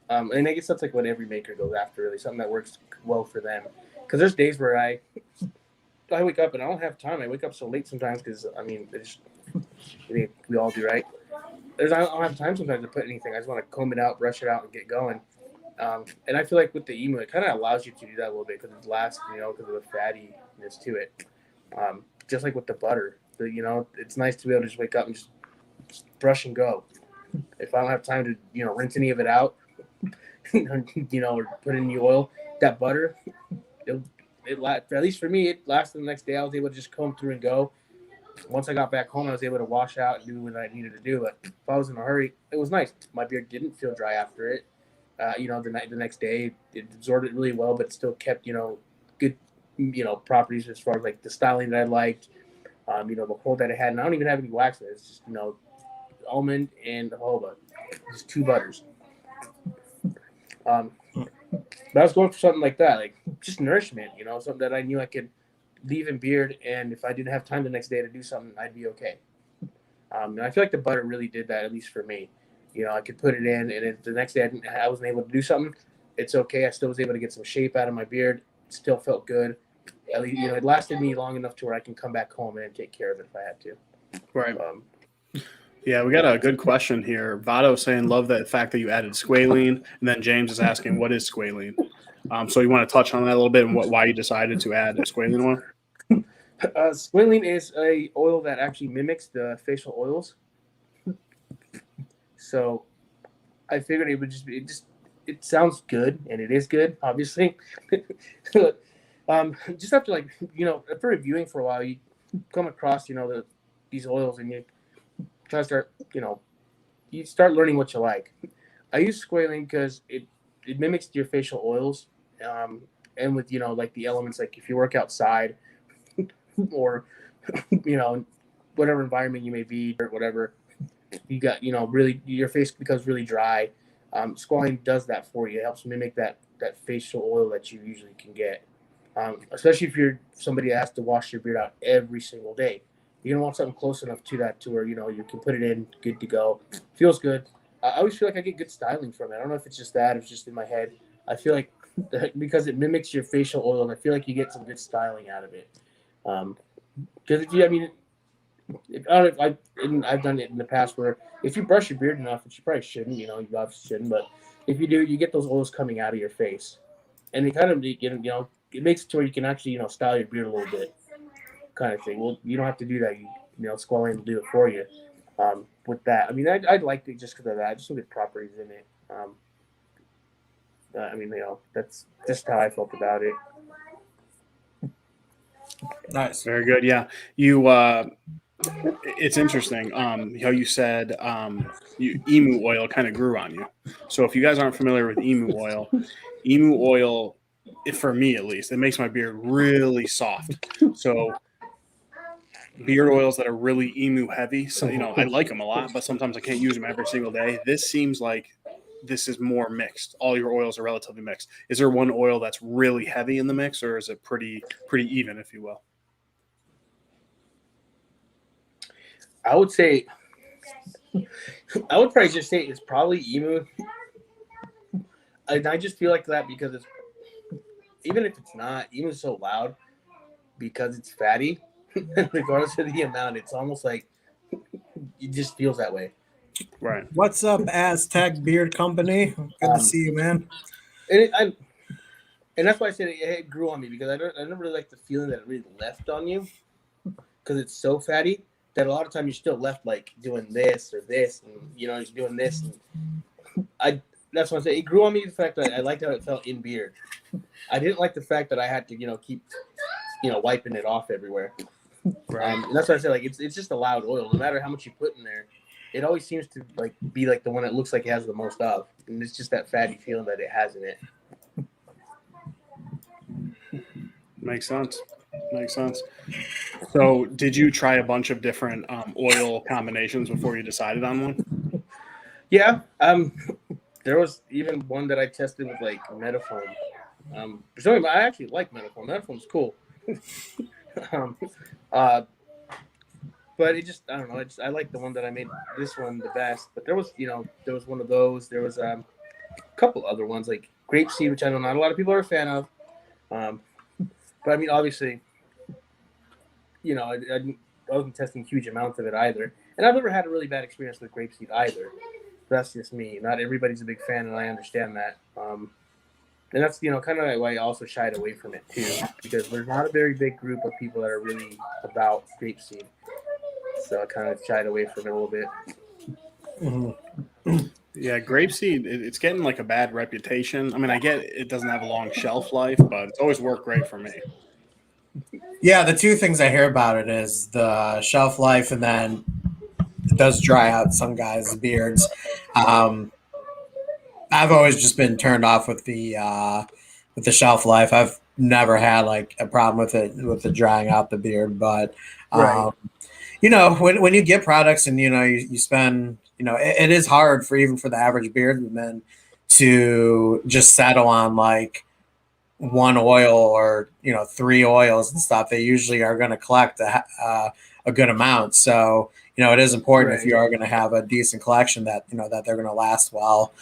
S4: And I guess that's like what every maker goes after, really, something that works well for them. Because there's days where I wake up and I don't have time. I wake up so late sometimes because we all do, right? I don't have time sometimes to put anything. I just want to comb it out, brush it out, and get going. And I feel like with the emu, it kind of allows you to do that a little bit because it's last, because of the fattiness to it. Just like with the butter, it's nice to be able to just wake up and just brush and go. If I don't have time to, rinse any of it out, or put in the oil, that butter, at least for me, it lasted the next day. I was able to just comb through and go. Once I got back home, I was able to wash out and do what I needed to do. But if I was in a hurry, it was nice. My beard didn't feel dry after it. The next day, it absorbed it really well, but it still kept, good, properties as far as like the styling that I liked, the hold that it had. And I don't even have any wax in it. It's just, almond and jojoba, just 2 butters. But I was going for something like that, like just nourishment, something that I knew I could leave in beard, and if I didn't have time the next day to do something, I'd be okay. And I feel like the butter really did that, at least for me. I could put it in, and if the next day I wasn't able to do something, it's okay. I still was able to get some shape out of my beard. It still felt good. At least, it lasted me long enough to where I can come back home and take care of it if I had to.
S1: Right. Yeah, we got a good question here. Vado saying, love the fact that you added squalene. And then James is asking, what is squalene? So you want to touch on that a little bit and why you decided to add a squalene oil?
S4: Squalene is a oil that actually mimics the facial oils. So I figured it would it sounds good, and it is good, obviously. Just after after reviewing for a while, you come across, these oils, and you try to start, you start learning what you like. I use squalene because it mimics your facial oils, and with, like the elements, like if you work outside or, whatever environment you may be or whatever, you got, really your face becomes really dry. Squalene does that for you. It helps mimic that facial oil that you usually can get, especially if you're somebody that has to wash your beard out every single day. You're gonna want something close enough to that to where you can put it in, good to go. Feels good. I always feel like I get good styling from it. I don't know if it's just that, or it's just in my head. I feel like because it mimics your facial oil, and I feel like you get some good styling out of it. Because I've done it in the past where if you brush your beard enough, which you probably shouldn't, you obviously shouldn't, but if you do, you get those oils coming out of your face, and it kind of, it makes it to where you can actually, style your beard a little bit, kind of thing. Well, you don't have to do that. Squalene will do it for you. With that, I liked it just because of that. Just some good properties in it. That's just how I felt about it.
S3: Nice.
S1: Very good. Yeah. It's interesting. How you said emu oil kind of grew on you. So if you guys aren't familiar with emu oil, for me at least, it makes my beard really soft. So beard oils that are really emu heavy, so I like them a lot, but sometimes I can't use them every single day. This seems like this is more mixed. All your oils are relatively mixed. Is there one oil that's really heavy in the mix, or is it pretty even, if you will?
S4: I would probably just say it's probably emu. And I just feel like that because it's, even if it's not, emu's so loud because it's fatty, regardless of the amount, it's almost like it just feels that way.
S1: Right.
S3: What's up, Aztec Beard Company? Good to see you, man.
S4: And that's why I said it grew on me, because I never really like the feeling that it really left on you, because it's so fatty that a lot of times you're still left like doing this or this, and you're doing this. And that's why I say it grew on me, the fact that I liked how it felt in beard. I didn't like the fact that I had to keep wiping it off everywhere.
S1: Right.
S4: And that's why I say it's just a loud oil. No matter how much you put in there, it always seems to be the one that looks like it has the most of. and it's just that fatty feeling that it has in it.
S1: Makes sense. Makes sense. So, did you try a bunch of different oil combinations before you decided on one?
S4: Yeah. There was even one that I tested with like Metafoam. For some reason, I actually like Metafoam. Metafoam's cool. um, but it just, I don't know. I like the one that I made this one the best. But there was one of those. There was a couple other ones like grapeseed, which I know not a lot of people are a fan of. But I mean, obviously, I wasn't testing huge amounts of it either. And I've never had a really bad experience with grapeseed either. That's just me. Not everybody's a big fan, and I understand that. And that's, kind of why I also shied away from it too, because we're not a very big group of people that are really about grapeseed. So I kind of shied away from it a little bit.
S3: Mm-hmm.
S1: Yeah, grapeseed, it's getting like a bad reputation. I mean, I get it doesn't have a long shelf life, but it's always worked great for me.
S3: Yeah, the two things I hear about it is the shelf life, and then it does dry out some guys' beards. I've always just been turned off with the shelf life. I've never had like a problem with the drying out the beard, but
S4: Right.
S3: when you get products and you spend, it is hard for even for the average beardman to just settle on like one oil or 3 oils and stuff. They usually are going to collect a good amount. So it is important if you are going to have a decent collection that that they're going to last well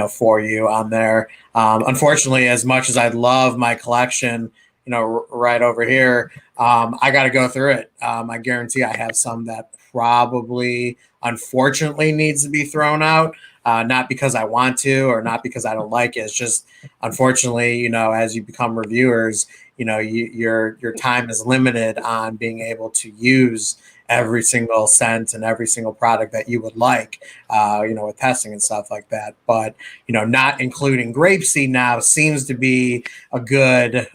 S3: for you on there. Unfortunately, as much as I love my collection, right over here, I got to go through it. I guarantee I have some that probably unfortunately needs to be thrown out. Not because I want to or not because I don't like it. It's just, unfortunately, as you become reviewers, your time is limited on being able to use every single scent and every single product that you would like, with testing and stuff like that. But, not including grapeseed now seems to be a good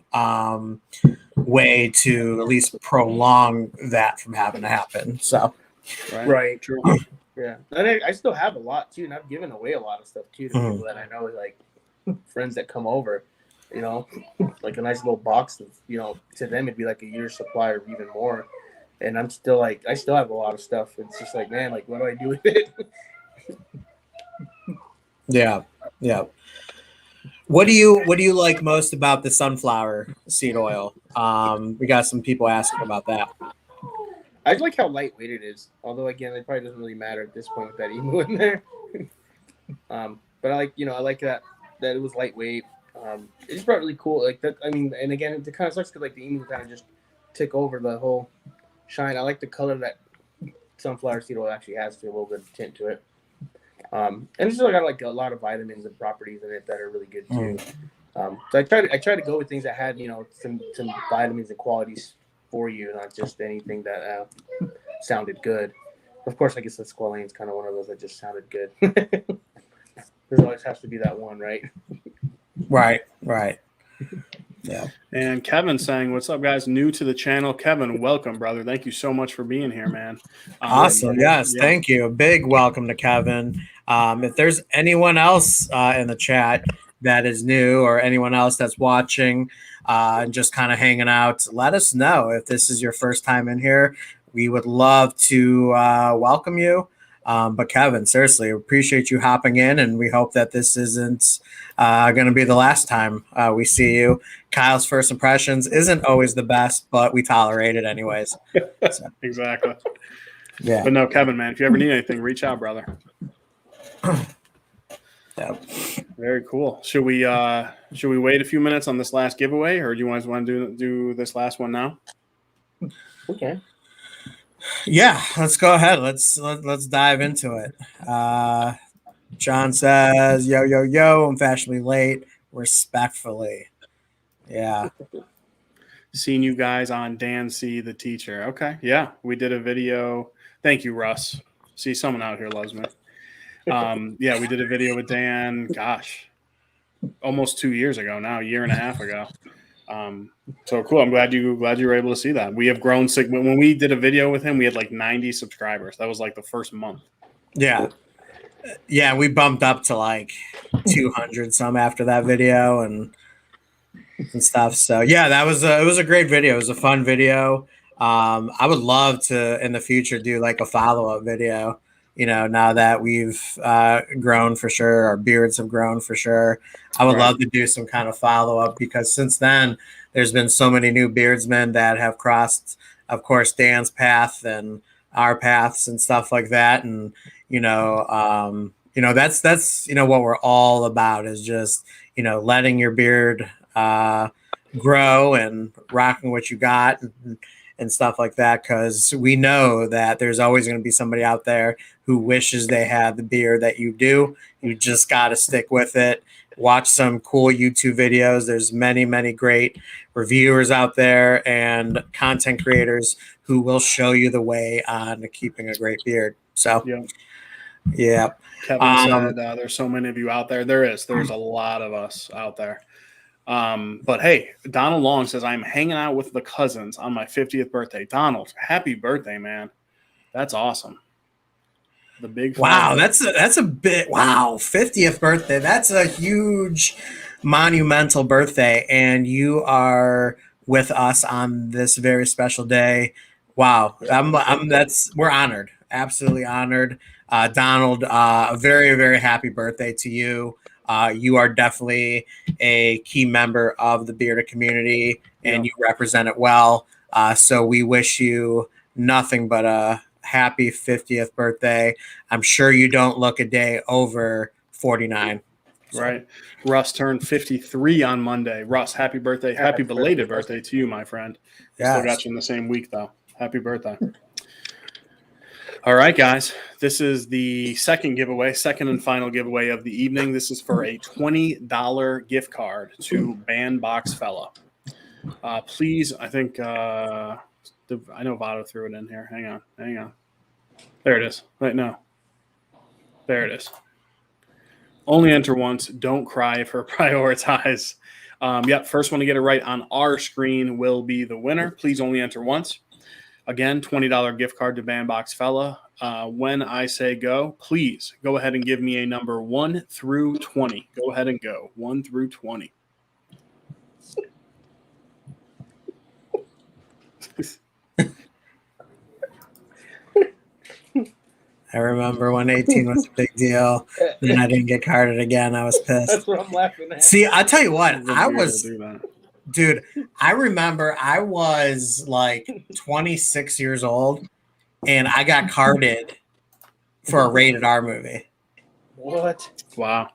S3: way to at least prolong that from having to happen. So,
S4: Right.
S1: True.
S4: Yeah. And I still have a lot too, and I've given away a lot of stuff too to people that I know, like friends that come over, like a nice little box of, to them it'd be like a year's supply or even more. And I'm still like, I still have a lot of stuff. It's just like, man, like, what do I do with it?
S3: Yeah. What do you like most about the sunflower seed oil? We got some people asking about that.
S4: I like how lightweight it is. Although again, it probably doesn't really matter at this point with that emu in there. But I like that it was lightweight. It's probably really cool. Like that. I mean, and again, it kind of sucks because like the emu kind of just took over the whole shine. I like the color that sunflower seed oil actually has, to a little bit of tint to it. And it's still got like a lot of vitamins and properties in it that are really good too. So I try to go with things that had some vitamins and qualities for you, not just anything that sounded good. Of course, I guess the Squalene is kind of one of those that just sounded good. There always has to be that one, right?
S3: Right. Yeah.
S1: And Kevin saying, "What's up, guys? New to the channel, Kevin. Welcome, brother. Thank you so much for being here, man."
S3: Awesome. Yes, thank you. A big welcome to Kevin. If there's anyone else in the chat that is new, or anyone else that's watching and just kind of hanging out, let us know if this is your first time in here. We would love to welcome you. But Kevin, seriously, appreciate you hopping in, and we hope that this isn't going to be the last time we see you. Kyle's first impressions isn't always the best, but we tolerate it anyways. So.
S1: Exactly.
S3: Yeah.
S1: But no, Kevin, man, if you ever need anything, reach out, brother.
S3: Yeah.
S1: Very cool. Should we wait a few minutes on this last giveaway, or do you guys want to do this last one now?
S4: Okay.
S3: Yeah, let's go ahead. Let's dive into it. John says, yo, I'm fashionably late. Respectfully. Yeah.
S1: Seen you guys on Dan C, the teacher. Okay. Yeah, we did a video. Thank you, Russ. See, someone out here loves me. Yeah, we did a video with Dan, gosh, almost 2 years ago now, a year and a half ago. So cool. I'm glad you were able to see that. We have grown. When we did a video with him, we had like 90 subscribers. That was like the first month.
S3: Yeah. Yeah, we bumped up to like 200 some after that video and stuff. So yeah, that was it was a great video. It was a fun video. I would love to in the future do like a follow-up video. You know, now that we've grown for sure, our beards have grown for sure. I would love to do some kind of follow-up because since then there's been so many new beardsmen that have crossed, of course, Dan's path and our paths and stuff like that. And that's what we're all about is just letting your beard grow and rocking what you got and stuff like that, because we know that there's always going to be somebody out there who wishes they had the beard that you do. You just got to stick with it. Watch some cool YouTube videos. There's many great reviewers out there and content creators who will show you the way on keeping a great beard. So yeah.
S1: Kevin said there's so many of you out there. There's a lot of us out there. But hey, Donald Long says, I'm hanging out with the cousins on my 50th birthday. Donald, happy birthday, man. That's awesome. The big
S3: wow, that's a bit 50th birthday. That's a huge monumental birthday, and you are with us on this very special day. Wow, we're honored, absolutely honored. Donald, a very happy birthday to you. You are definitely a key member of the bearded community, and you represent it well. So we wish you nothing but a happy 50th birthday. I'm sure you don't look a day over 49.
S1: So. Right. Russ turned 53 on Monday. Russ, happy birthday. Happy belated birthday to you, my friend. Still got you in the same week, though. Happy birthday. All right, guys. This is the second and final giveaway of the evening. This is for a $20 gift card to Bandbox Fella. Please, I think I know Votto threw it in here. Hang on. There it is. Wait, no. There it is. Only enter once. Don't cry for prioritize. First one to get it right on our screen will be the winner. Please only enter once. Again, $20 gift card to Bandbox Fella. When I say go, please go ahead and give me a number 1 through 20. Go ahead and go 1 through 20.
S3: I remember when 18 was a big deal. Then I didn't get carded again. I was pissed.
S4: That's what I'm laughing at.
S3: See, I'll tell you what, dude, I remember I was like 26 years old and I got carded for a rated R movie.
S4: What?
S1: Wow.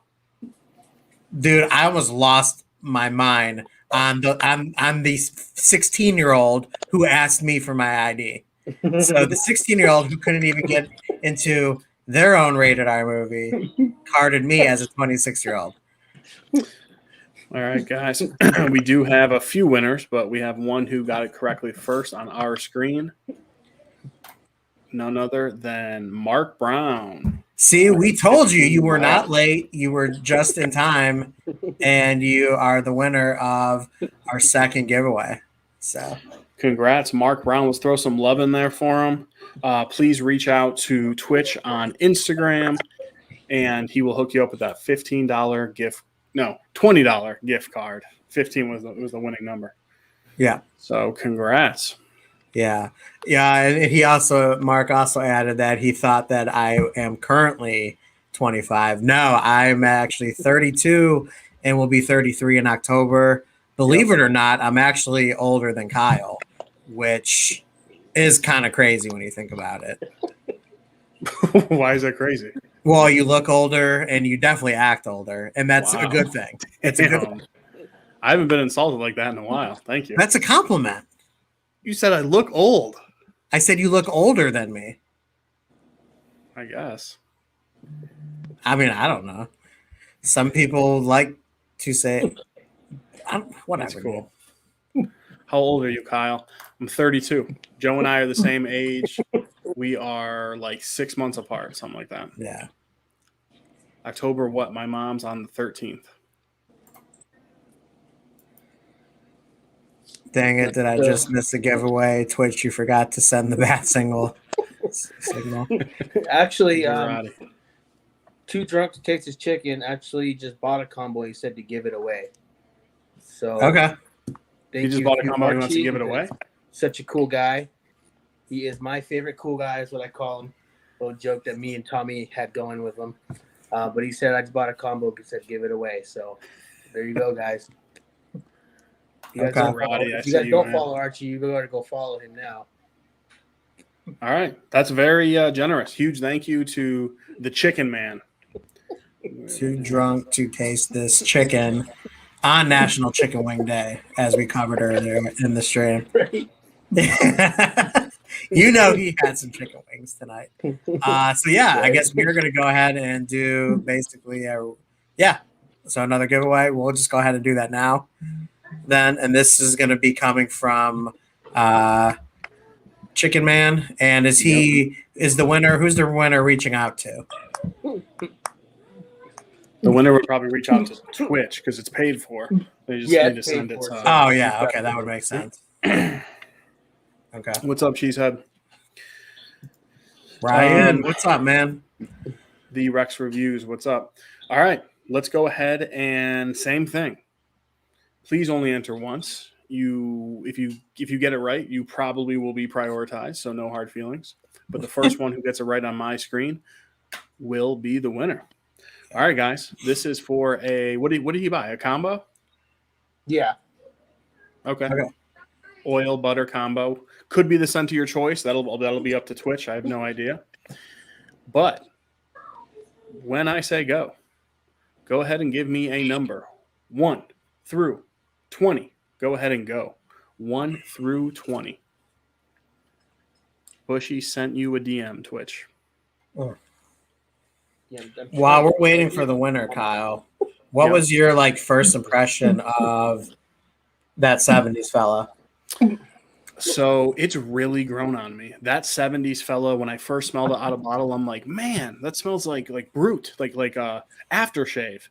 S3: Dude, I almost lost my mind on the 16-year-old who asked me for my ID. So the 16-year-old who couldn't even get into their own rated R movie carded me as a 26-year-old.
S1: All right, guys. We do have a few winners, but we have one who got it correctly first on our screen. None other than Mark Brown.
S3: See, we told you were not late. You were just in time, and you are the winner of our second giveaway. So,
S1: congrats, Mark Brown. Let's throw some love in there for him. Please reach out to Twitch on Instagram, and he will hook you up with that $20 gift card. 15 was the winning number.
S3: Yeah.
S1: So congrats.
S3: Yeah. And Mark also added that he thought that I am currently 25. No, I'm actually 32 and will be 33 in October. Believe it or not, I'm actually older than Kyle, which is kind of crazy when you think about it.
S1: Why is that crazy?
S3: Well, you look older and you definitely act older, and that's a good thing. It's a good thing.
S1: I haven't been insulted like that in a while. Thank you.
S3: That's a compliment.
S1: You said I look old.
S3: I said you look older than me.
S1: I guess.
S3: I mean, I don't know. Some people like to say, whatever.
S1: That's cool. How old are you, Kyle? I'm 32. Joe and I are the same age. We are like 6 months apart, something like that.
S3: Yeah.
S1: October what? My mom's on the 13th.
S3: Dang it, did I just miss the giveaway? Twitch, you forgot to send the bat signal.
S4: Actually, Too Drunk to Taste His Chicken actually just bought a combo. He said to give it away. So
S3: Okay.
S4: thank
S1: He just
S4: you
S1: bought a
S4: to
S1: combo. He wants to
S4: Archie,
S1: give it away.
S4: because Such a cool guy. He is my favorite cool guy, is what I call him. Little joke that me and Tommy had going with him. But he said I just bought a combo. He said give it away. So there you go, guys. If you guys
S3: Okay.
S4: don't follow,
S1: Roddy, I
S4: if you
S1: see
S4: guys
S1: you,
S4: don't
S1: man.
S4: follow Archie, you gotta go follow him now.
S1: All right. That's very generous. Huge thank you to the Chicken Man.
S3: Too drunk to taste this chicken on National Chicken Wing Day, as we covered earlier in the stream.
S4: Right.
S3: You know he had some chicken wings tonight. So yeah, I guess we're gonna go ahead and do basically so another giveaway. We'll just go ahead and do that now. Then, and this is gonna be coming from Chicken Man. And is the winner? Who's the winner reaching out to?
S1: The winner would probably reach out to Twitch because it's paid for. They just need to
S4: it's
S1: send
S4: paid
S1: it.
S4: for,
S1: To,
S4: so-
S3: Oh yeah, okay, that would make sense. Okay.
S1: What's up, Cheesehead?
S3: Ryan, what's up, man?
S1: The Rex Reviews. What's up? All right, let's go ahead and same thing. Please only enter once. If you get it right, you probably will be prioritized, so no hard feelings. But the first one who gets it right on my screen will be the winner. All right, guys. This is for a what did he buy? A combo?
S4: Yeah.
S1: Okay. Oil butter combo. Could be the scent of your choice. That'll be up to Twitch. I have no idea. But when I say go ahead and give me a number 1 through 20. Go ahead and go 1 through 20. Bushy sent you a DM, Twitch.
S3: Oh.
S4: Yeah,
S3: While we're waiting for the winner, Kyle, what was your first impression of that 70s fella?
S1: So it's really grown on me. That 70s fella, when I first smelled it out of bottle, I'm like, man, that smells like Brute, like aftershave.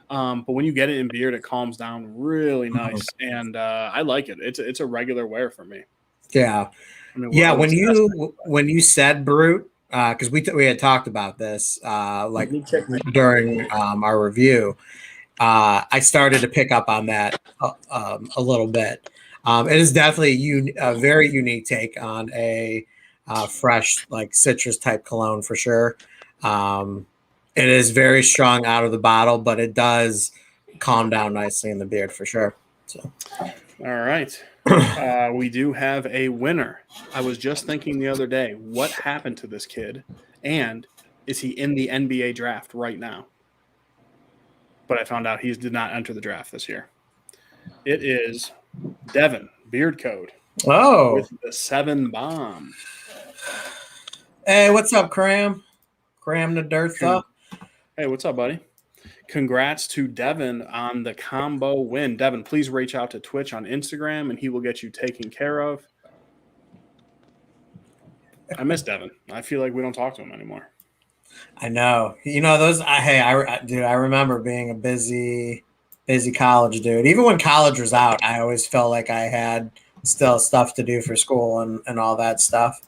S1: But when you get it in beard, it calms down really nice, and I like it. It's a regular wear for me.
S3: Yeah,
S1: I mean,
S3: when you said Brute, because we had talked about this during our review, I started to pick up on that a little bit. It is definitely a very unique take on a fresh citrus type cologne for sure. It is very strong out of the bottle, but it does calm down nicely in the beard for sure. So,
S1: all right. We do have a winner. I was just thinking the other day, what happened to this kid? And is he in the NBA draft right now? But I found out he did not enter the draft this year. It is Devin, Beard Code.
S3: Oh.
S1: With the 7 bomb.
S3: Hey, what's up, Cram? Cram the dirt up.
S1: Hey, what's up, buddy? Congrats to Devin on the combo win. Devin, please reach out to Twitch on Instagram, and he will get you taken care of. I miss Devin. I feel like we don't talk to him anymore.
S3: I know. I remember being a busy college dude. Even when college was out, I always felt like I had still stuff to do for school and all that stuff.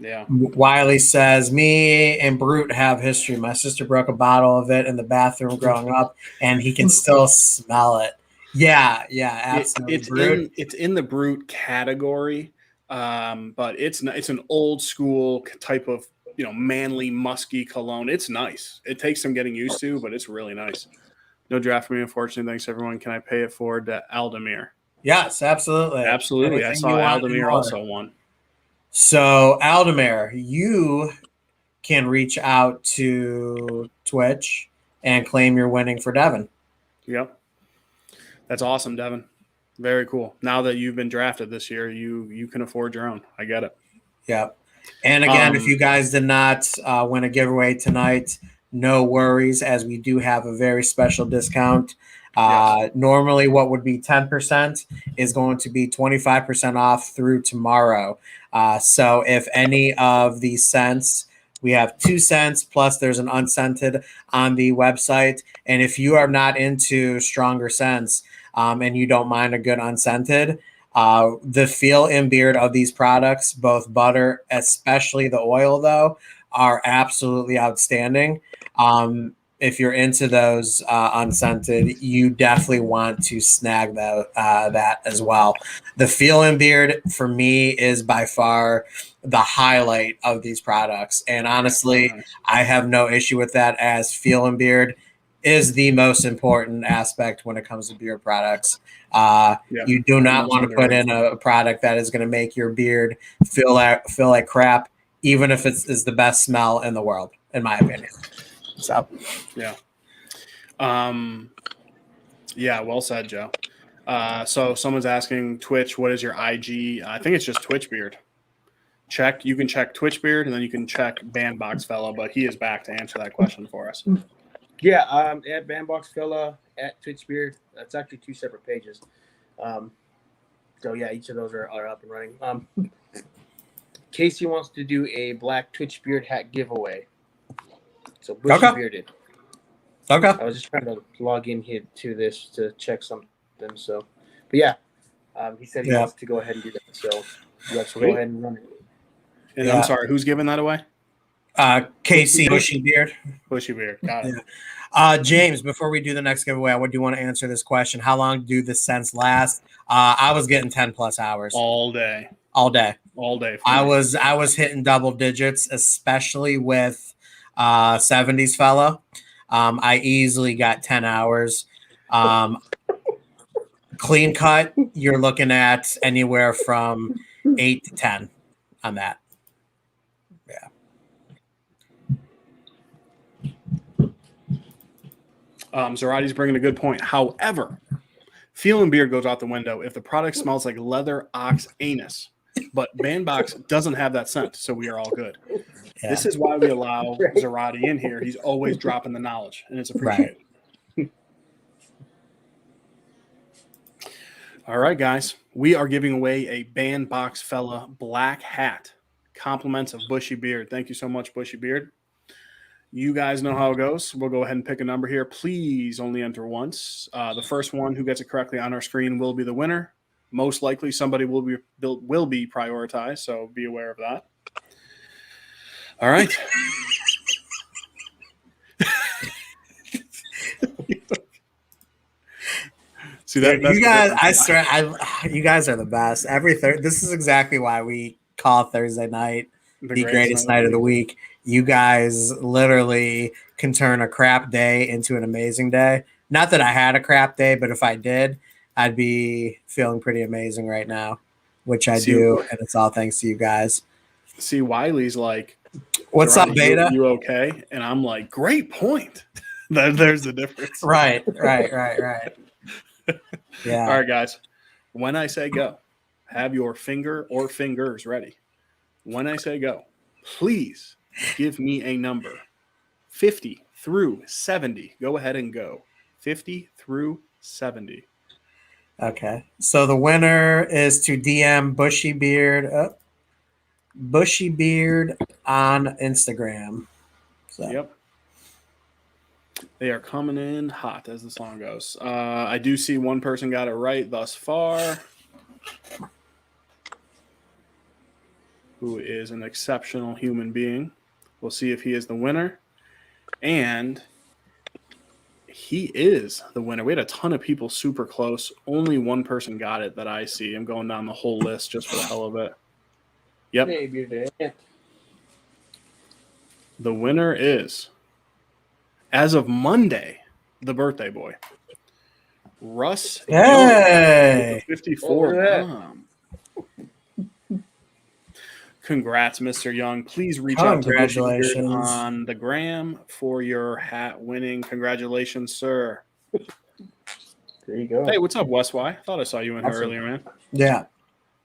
S1: Yeah.
S3: Wiley says, me and Brute have history. My sister broke a bottle of it in the bathroom growing up, and he can still smell it. Yeah, absolutely.
S1: It's in the Brute category, but it's an old school type of manly, musky cologne. It's nice. It takes some getting used to, but it's really nice. No draft for me, unfortunately. Thanks, everyone. Can I pay it forward to Aldemir?
S3: Yes, absolutely.
S1: Absolutely. I saw Aldemir also won.
S3: So, Aldemir, you can reach out to Twitch and claim your winning for Devin.
S1: Yep. That's awesome, Devin. Very cool. Now that you've been drafted this year, you can afford your own. I get it.
S3: Yep. And again, if you guys did not win a giveaway tonight, no worries, as we do have a very special discount. Normally what would be 10% is going to be 25% off through tomorrow. So if any of these scents, we have 2 scents plus there's an unscented on the website. And if you are not into stronger scents and you don't mind a good unscented, the feel and beard of these products, both butter, especially the oil though, are absolutely outstanding. if you're into those unscented, you definitely want to snag that as well. The Feelin' Beard for me is by far the highlight of these products, and honestly, I have no issue with that, as Feelin' Beard is the most important aspect when it comes to beard products. You do not want to put in a product that is going to make your beard feel like crap, even if it's the best smell in the world, in my opinion. So,
S1: yeah. Yeah, well said, Joe. So someone's asking Twitch, what is your IG? I think it's just Twitch Beard. You can check Twitch Beard, and then you can check Bandbox Fella, but he is back to answer that question for us.
S4: Yeah, at Bandbox Fella, at Twitch Beard. That's actually 2 separate pages. So yeah, each of those are up and running. Casey wants to do a black Twitch Beard hat giveaway. So Bushy Bearded.
S3: Okay.
S4: I was just trying to log in here to this to check something. So, but yeah, he said he wants to go ahead and do that. So let's go ahead and run it.
S1: And I'm sorry, who's giving that away?
S3: Casey Bushy Beard.
S1: Bushy Beard. Got it.
S3: James, before we do the next giveaway, I do want to answer this question. How long do the scents last? I was getting 10 plus hours.
S1: All day.
S3: I was hitting double digits, especially with 70s fella. I easily got 10 hours. Clean cut, you're looking at anywhere from 8 to 10 on that.
S1: Zarati's bringing a good point. However, Feelin' Beard goes out the window if the product smells like leather, ox, anus. But Bandbox doesn't have that scent, so we are all good. Yeah. This is why we allow Zarati in here. He's always dropping the knowledge, and it's appreciated. Right. All right, guys. We are giving away a Bandbox Fella black hat. Compliments of Bushy Beard. Thank you so much, Bushy Beard. You guys know how it goes. We'll go ahead and pick a number here. Please only enter once. The first one who gets it correctly on our screen will be the winner. Most likely somebody will be prioritized, so be aware of that. All right. See that?
S3: You guys, I swear, you guys are the best. This is exactly why we call Thursday night the greatest night of the week. You guys literally can turn a crap day into an amazing day. Not that I had a crap day, but if I did, I'd be feeling pretty amazing right now, which I do, and it's all thanks to you guys.
S1: See, Wiley's like,
S3: "What's up, Beta?
S1: You okay?" And I'm like, "Great point." There's the difference.
S3: Right. Yeah.
S1: All right, guys. When I say go, have your finger or fingers ready. When I say go, please give me a number 50 through 70. Go ahead and go 50 through 70.
S3: Okay. So the winner is to DM Bushy Beard on Instagram. So.
S1: Yep. They are coming in hot, as the song goes. I do see one person got it right thus far, who is an exceptional human being. We'll see if he is the winner. And he is the winner. We had a ton of people super close. Only one person got it that I see. I'm going down the whole list just for the hell of it. Yep. The winner is, as of Monday, the birthday boy, Russ.
S3: Hey!
S1: 54. Congrats, Mr. Young. Please reach out to Bushy Beard on the gram for your hat winning. Congratulations, sir.
S4: There you go.
S1: Hey, what's up, Wes? Y? I thought I saw you in here earlier, man.
S3: Yeah.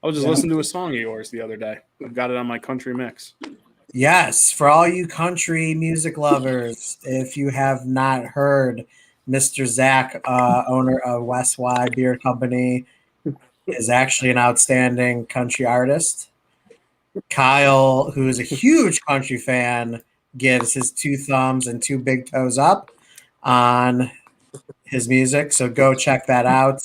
S1: I was just listening to a song of yours the other day. I've got it on my country mix.
S3: Yes, for all you country music lovers, if you have not heard, Mr. Zach, owner of West Y Beer Company, is actually an outstanding country artist. Kyle, who is a huge country fan, gives his 2 thumbs and 2 big toes up on his music. So go check that out.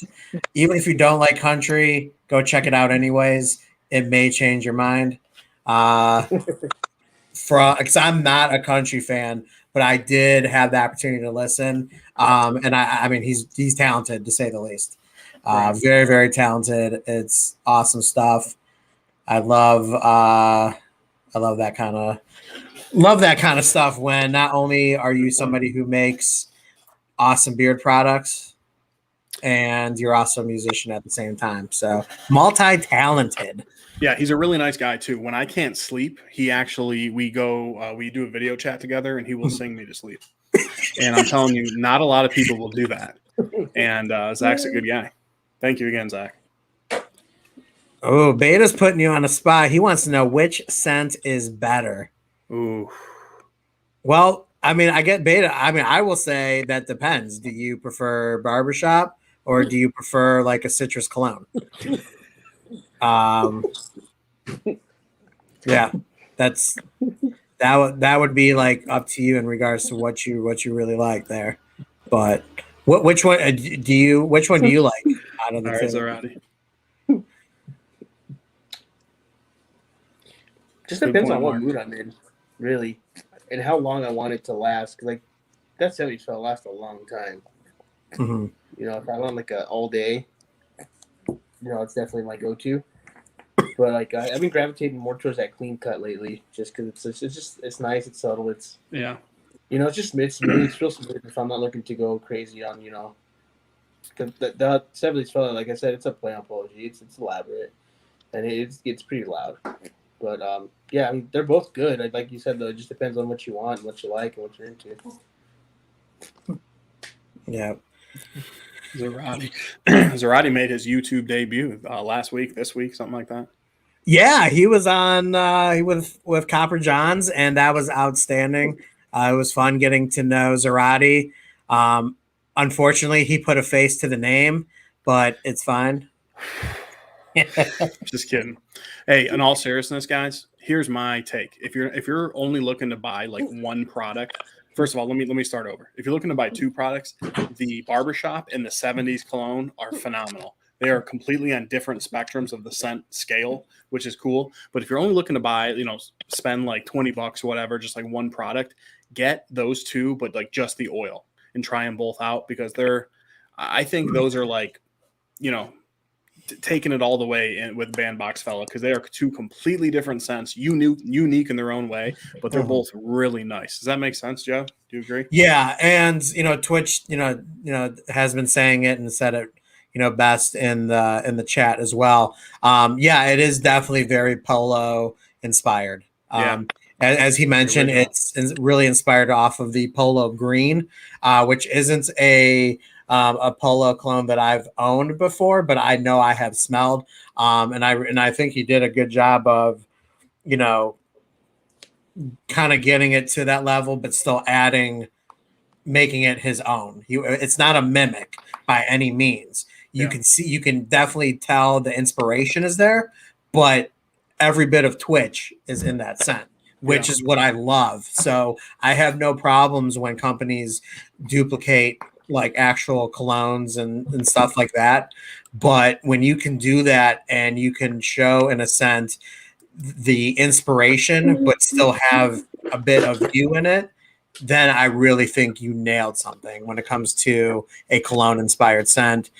S3: Even if you don't like country, go check it out anyways. It may change your mind. Because I'm not a country fan, but I did have the opportunity to listen. And I mean, he's talented to say the least. Very, very talented. It's awesome stuff. I love that kind of stuff when not only are you somebody who makes awesome beard products and you're also a musician at the same time. So multi-talented.
S1: Yeah, he's a really nice guy too. When I can't sleep, we do a video chat together, and he will sing me to sleep. And I'm telling you, not a lot of people will do that. And Zach's a good guy. Thank you again, Zach.
S3: Oh, Beta's putting you on a spot. He wants to know which scent is better.
S1: Ooh.
S3: Well, I mean, I get Beta. I mean, I will say that depends. Do you prefer Barbershop or do you prefer like a citrus cologne? Yeah, that would be like up to you in regards to what you really like there. But which one do you like out of the two?
S1: Alrighty.
S4: Just depends on what mood I'm in, really, and how long I want it to last. Cause like that 70s fella lasts a long time.
S3: Mm-hmm.
S4: You know, if I want like a all day, it's definitely my go-to. But like I've been gravitating more towards that clean cut lately, just because it's nice, it's subtle, it's just smooth. It's real smooth if I'm not looking to go crazy on because the 70s fella, like I said, it's a play on poetry. It's elaborate, and it gets pretty loud. But I mean, they're both good. Like you said, though, it just depends on what you want, what you like, and what you're into.
S3: Yeah.
S1: Zarate made his YouTube debut last week, this week, something like that.
S3: Yeah, he was on with Copper Johns, and that was outstanding. It was fun getting to know Zarate. Unfortunately, he put a face to the name, but it's fine.
S1: Just kidding. Hey, in all seriousness, guys, here's my take. If you're only looking to buy like one product, first of all, let me start over. If you're looking to buy two products, the Barbershop and the 70s Cologne are phenomenal. They are completely on different spectrums of the scent scale, which is cool. But if you're only looking to buy, spend like $20, whatever, just like one product, get those two, but like just the oil, and try them both out, because I think those are like, taking it all the way in with Bandbox fella, because they are two completely different scents, unique in their own way, but they're both really nice. Does that make sense, Joe? Do you agree?
S3: Yeah, and Twitch, has been saying it and said it, best in the chat as well. It is definitely very Polo inspired. As he mentioned, it's really inspired off of the Polo Green, which isn't a Polo cologne that I've owned before, but I know I have smelled. And I think he did a good job of, kind of getting it to that level, but still making it his own. It's not a mimic by any means. You can definitely tell the inspiration is there, but every bit of Twitch is in that scent, which is what I love. So I have no problems when companies duplicate like actual colognes and stuff like that. But when you can do that and you can show in a scent the inspiration, but still have a bit of you in it, then I really think you nailed something when it comes to a cologne inspired scent.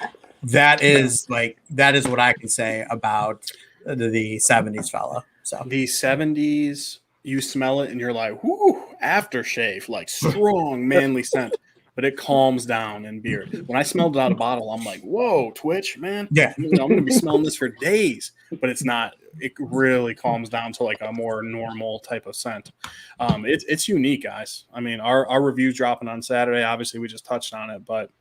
S3: That is what I can say about the 70s fella. So
S1: the 70s, you smell it and you're like, whoo, aftershave, like strong, manly scent, but it calms down in beard. When I smelled it out of bottle, I'm like, whoa, Twitch, man.
S3: Yeah.
S1: I'm going to be smelling this for days, but it's not. It really calms down to like a more normal type of scent. It's unique, guys. I mean, our review's dropping on Saturday. Obviously, we just touched on it, but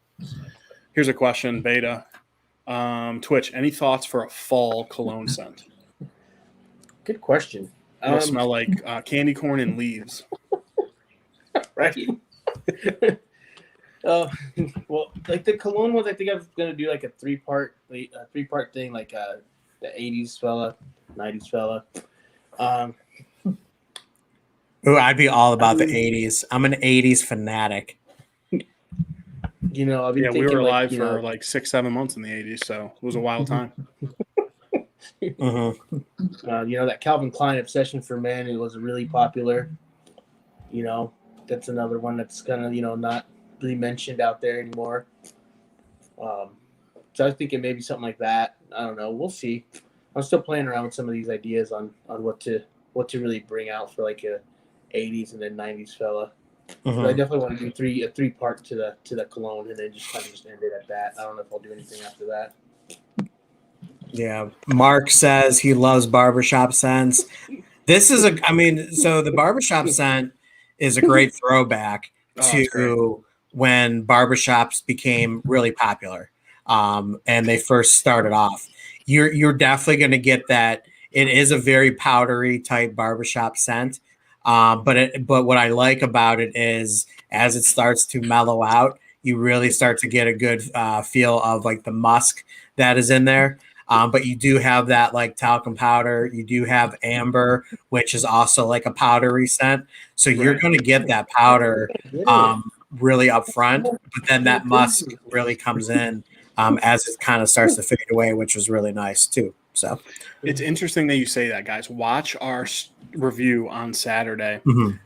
S1: here's a question, Beta. Twitch, any thoughts for a fall cologne scent?
S4: Good question.
S1: It'll smell like candy corn and leaves.
S4: Right. Well, like the cologne ones, I think I'm gonna do like a three-part thing, like the 80s fella, 90s fella.
S3: Ooh, I'd be all about the 80s. I'm an 80s fanatic.
S4: We were
S1: alive for like 6-7 months in the 80s, so it was a wild time.
S4: That Calvin Klein obsession for men, it was really popular. that's another one that's kind of not really mentioned out there anymore. So I was thinking maybe something like that. I don't know. We'll see. I'm still playing around with some of these ideas on what to really bring out for like a 80s and then 90s fella.
S3: Mhm.
S4: So I definitely want to do a three part to the Cologne and then just kind of just end it at that. I don't know if I'll do anything after that.
S3: Yeah. Mark says he loves barbershop scents. This is so the barbershop scent is a great throwback
S1: it's great.
S3: to when barbershops became really popular. And they first started off. You're definitely going to get that. It is a very powdery type barbershop scent. But what I like about it is as it starts to mellow out, you really start to get a good feel of like the musk that is in there. But you do have that like talcum powder. You do have amber, which is also like a powdery scent. So you're going to get that powder really up front, but then that musk really comes in as it kind of starts to fade away, which was really nice too. So
S1: it's interesting that you say that, guys. Watch our review on Saturday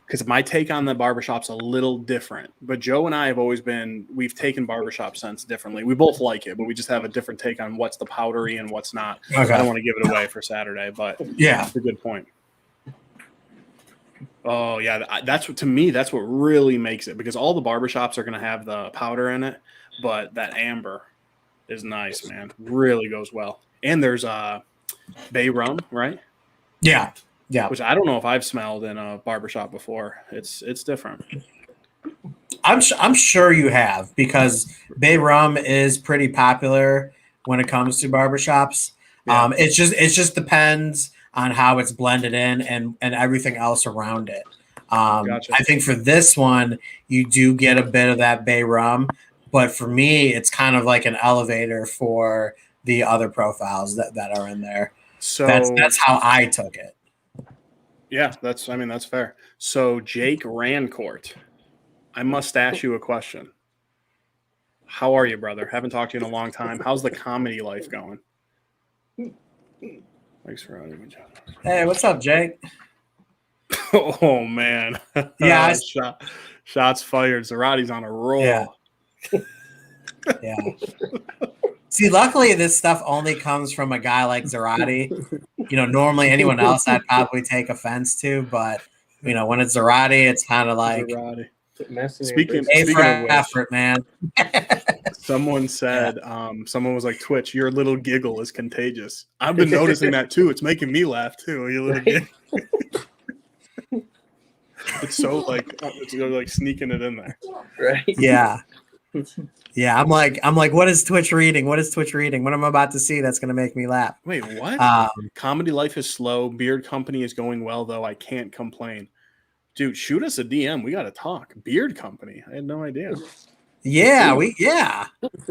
S1: because my take on the barbershop's a little different. But Joe and I have always we've taken barbershop scents differently. We both like it, but we just have a different take on what's the powdery and what's not. Okay. I don't want to give it away for Saturday, but yeah, it's a good point. Oh yeah, that's what really makes it, because all the barbershops are going to have the powder in it, but that amber is nice, man. Really goes well. And there's bay rum, right?
S3: Yeah.
S1: Which I don't know if I've smelled in a barbershop before. It's different.
S3: I'm sure you have, because bay rum is pretty popular when it comes to barbershops. Yeah. It just depends on how it's blended in and everything else around it. Gotcha. I think for this one, you do get a bit of that bay rum, but for me, it's kind of like an elevator for the other profiles that are in there. So that's how I took it.
S1: Yeah, that's fair. So Jake Rancourt, I must ask you a question. How are you, brother? Haven't talked to you in a long time. How's the comedy life going? Thanks for having me.
S3: Hey, what's up, Jake?
S1: Oh man.
S3: Yeah.
S1: Shots fired. Zarati's on a roll.
S3: Yeah. Yeah. See, luckily this stuff only comes from a guy like Zarati. Normally anyone else I'd probably take offense to, but when it's Zarati, it's kind of like
S1: Zarati.
S3: Speaking of effort, man.
S1: Someone said, someone was like, Twitch, your little giggle is contagious. I've been noticing that too. It's making me laugh too. Your little giggle. It's so like sneaking it in there.
S4: Right.
S3: Yeah. Yeah, I'm like, what is Twitch reading? What is Twitch reading? What am I about to see that's going to make me laugh?
S1: Wait, what? Comedy life is slow. Beard company is going well, though. I can't complain. Dude, shoot us a DM. We got to talk. Beard company. I had no idea.
S3: Yeah,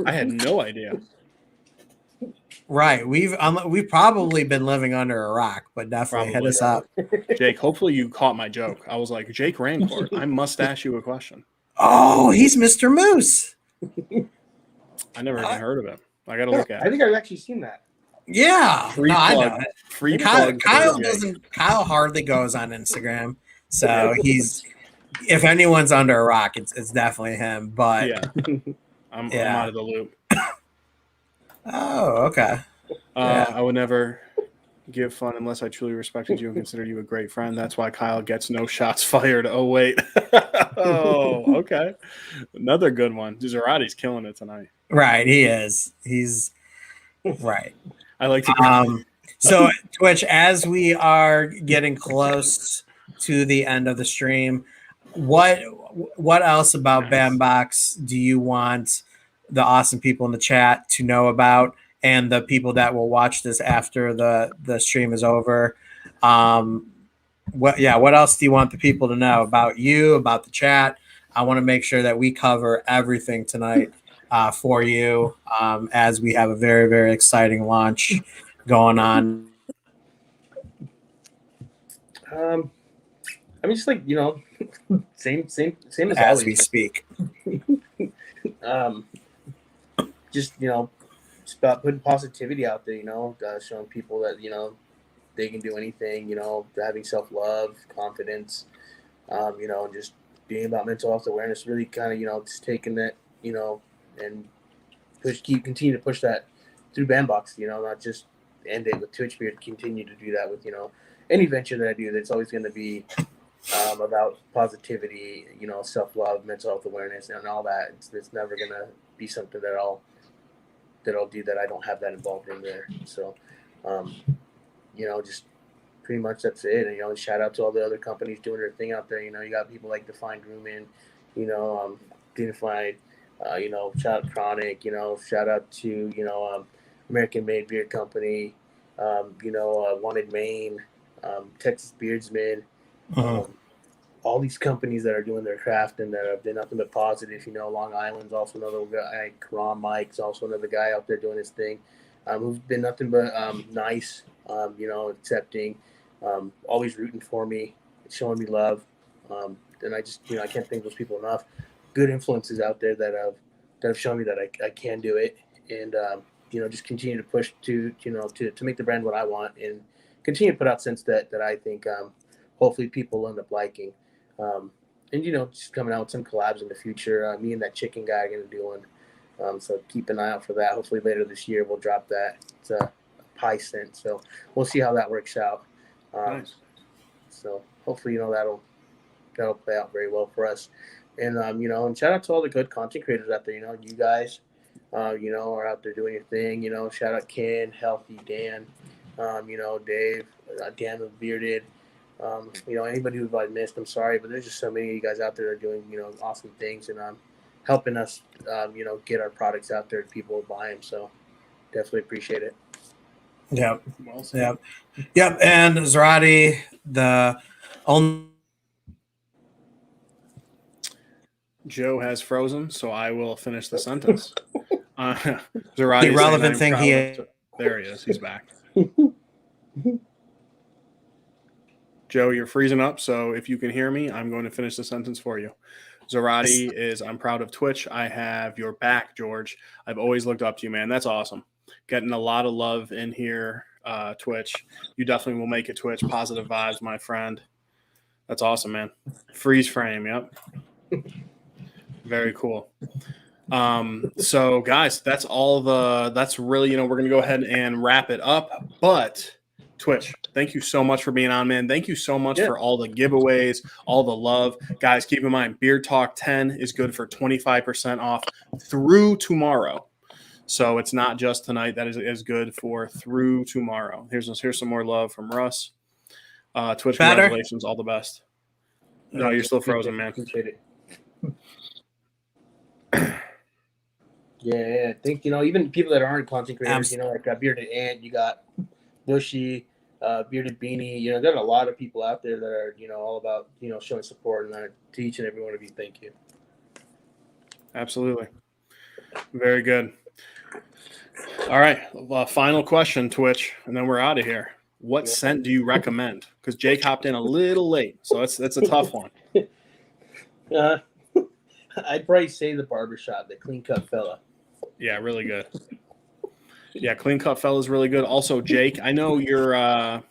S1: I had no idea.
S3: Right. We've probably been living under a rock, but definitely hit us up.
S1: Jake, hopefully you caught my joke. I was like, Jake Rancourt, I must ask you a question.
S3: Oh, he's Mr. Moose.
S1: I never even heard of him. I got to look at it.
S4: I think I've actually seen that.
S3: Yeah.
S1: I know it.
S3: Free plug. Kyle hardly goes on Instagram. So if anyone's under a rock, it's definitely him. But
S1: yeah. I'm out of the loop.
S3: Oh, okay.
S1: I would never give fun unless I truly respected you and considered you a great friend. That's why Kyle gets no shots fired. Oh, wait. Oh, okay. Another good one. Zarati's killing it tonight.
S3: Right, he is. He's right.
S1: I like to
S3: so Twitch, as we are getting close to the end of the stream, what else about Bandbox do you want the awesome people in the chat to know about, and the people that will watch this after the stream is over? What else do you want the people to know about you, about the chat? I want to make sure that we cover everything tonight for you, as we have a very, very exciting launch going on.
S4: Just like, same as
S3: always. We speak.
S4: Just it's about putting positivity out there, showing people that they can do anything, having self-love, confidence, just being about mental health awareness, really kind of, just taking that, and continue to push that through Bandbox, not just end it with Twitch Beard, continue to do that with, any venture that I do. That's always going to be about positivity, self-love, mental health awareness, and all that. It's never going to be something that I'll do that I don't have that involved in there. So, just pretty much that's it. And, shout out to all the other companies doing their thing out there. You got people like Defined Grooming, Dignified, shout out Chronic, shout out to, American Made Beard Company, Wanted Maine, Texas Beardsman, all these companies that are doing their craft and that have been nothing but positive. Long Island's also another guy, Karam Mike's also another guy out there doing his thing, who's been nothing but nice, accepting, always rooting for me, showing me love. And I just, I can't thank those people enough. Good influences out there that have shown me that I can do it, and just continue to push to make the brand what I want, and continue to put out scents that I think hopefully people will end up liking. And just coming out with some collabs in the future. Me and that chicken guy are gonna do one. So keep an eye out for that. Hopefully later this year we'll drop that. It's a pie scent, so we'll see how that works out.
S1: Nice.
S4: So hopefully that'll play out very well for us. And and shout out to all the good content creators out there. You guys, are out there doing your thing. Shout out Ken, Healthy, Dan, Dave, Dan the Bearded. Anybody who I missed, I'm sorry, but there's just so many of you guys out there that are doing, awesome things, and helping us, get our products out there to people who buy them. So definitely appreciate it.
S3: Yep.
S1: Well said.
S3: Yep. And Zarate, the only.
S1: Joe has frozen, so I will finish the sentence. Zarate
S3: The relevant thing
S1: there he is. He's back. Joe, you're freezing up, so if you can hear me, I'm going to finish the sentence for you. Zarate is, I'm proud of Twitch. I have your back, George. I've always looked up to you, man. That's awesome. Getting a lot of love in here, Twitch. You definitely will make it, Twitch. Positive vibes, my friend. That's awesome, man. Freeze frame, yep. Very cool. So, guys, that's really, we're going to go ahead and wrap it up, but Twitch, thank you so much for being on, man. Thank you so much for all the giveaways, all the love. Guys, keep in mind, Beard Talk 10 is good for 25% off through tomorrow. So it's not just tonight. That is good for through tomorrow. Here's some more love from Russ. Twitch, congratulations. All the best. No, you're still frozen, man.
S4: Appreciate it. Yeah, I think, even people that aren't content creators, like Bearded Ant, you got Bushy, Bearded Beanie, there's a lot of people out there that are, all about, showing support, and to each and every one of you, thank you.
S1: Absolutely. Very good. All right. Final question, Twitch, and then we're out of here. What scent do you recommend? Because Jake hopped in a little late, so that's a tough one.
S4: I'd probably say the Barbershop, the Clean Cut Fella.
S1: Yeah, really good. Yeah, Clean Cut Fella is really good. Also, Jake, I know you're a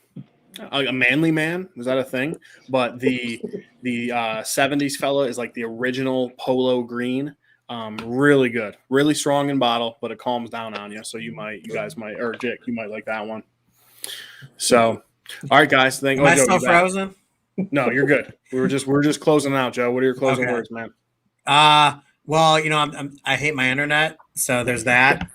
S1: manly man. Is that a thing? But the 70s fella is like the original polo green. Really good. Really strong in bottle, but it calms down on you. So you guys might, or Jake, you might like that one. So, all right, guys.
S3: Am I still frozen?
S1: No, you're good. We're just closing out, Joe. What are your closing words, man?
S3: Well, I hate my internet, so there's that.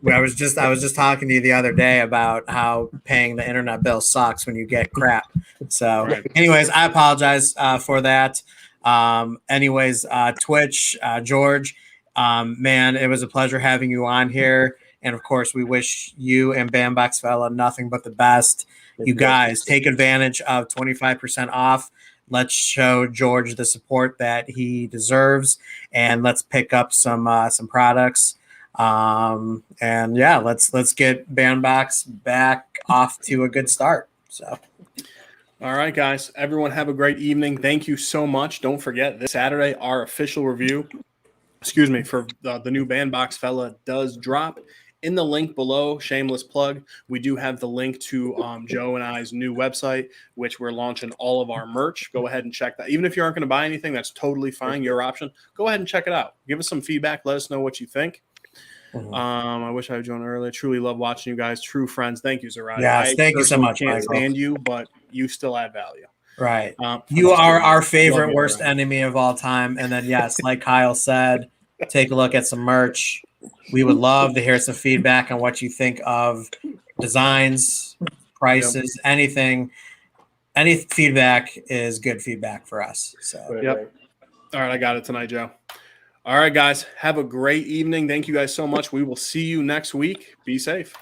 S3: I was just talking to you the other day about how paying the internet bill sucks when you get crap. So, anyways, I apologize for that. Twitch, George, man, it was a pleasure having you on here. And of course, we wish you and Bandbox Fella nothing but the best. You guys take advantage of 25% off. Let's show George the support that he deserves, and let's pick up some products. Let's get Bandbox back off to a good start. So,
S1: all right, guys, everyone have a great evening. Thank you so much. Don't forget this Saturday, our official review, for the new Bandbox Fella does drop. In the link below, shameless plug, we do have the link to Joe and I's new website, which we're launching all of our merch. Go ahead and check that. Even if you aren't going to buy anything, that's totally fine. Your option. Go ahead and check it out. Give us some feedback. Let us know what you think. I wish I had joined earlier. Truly love watching you guys. True friends. Thank you, Zarate.
S3: Yes, thank you so much,
S1: Can't
S3: Michael.
S1: stand you, but you still add value.
S3: Right. You are our favorite worst
S1: around.
S3: enemy of all time. And then, yes, like Kyle said, take a look at some merch. We would love to hear some feedback on what you think of designs, prices, anything. Any feedback is good feedback for us. So,
S1: Yep. All right, I got it tonight, Joe. All right, guys, have a great evening. Thank you guys so much. We will see you next week. Be safe.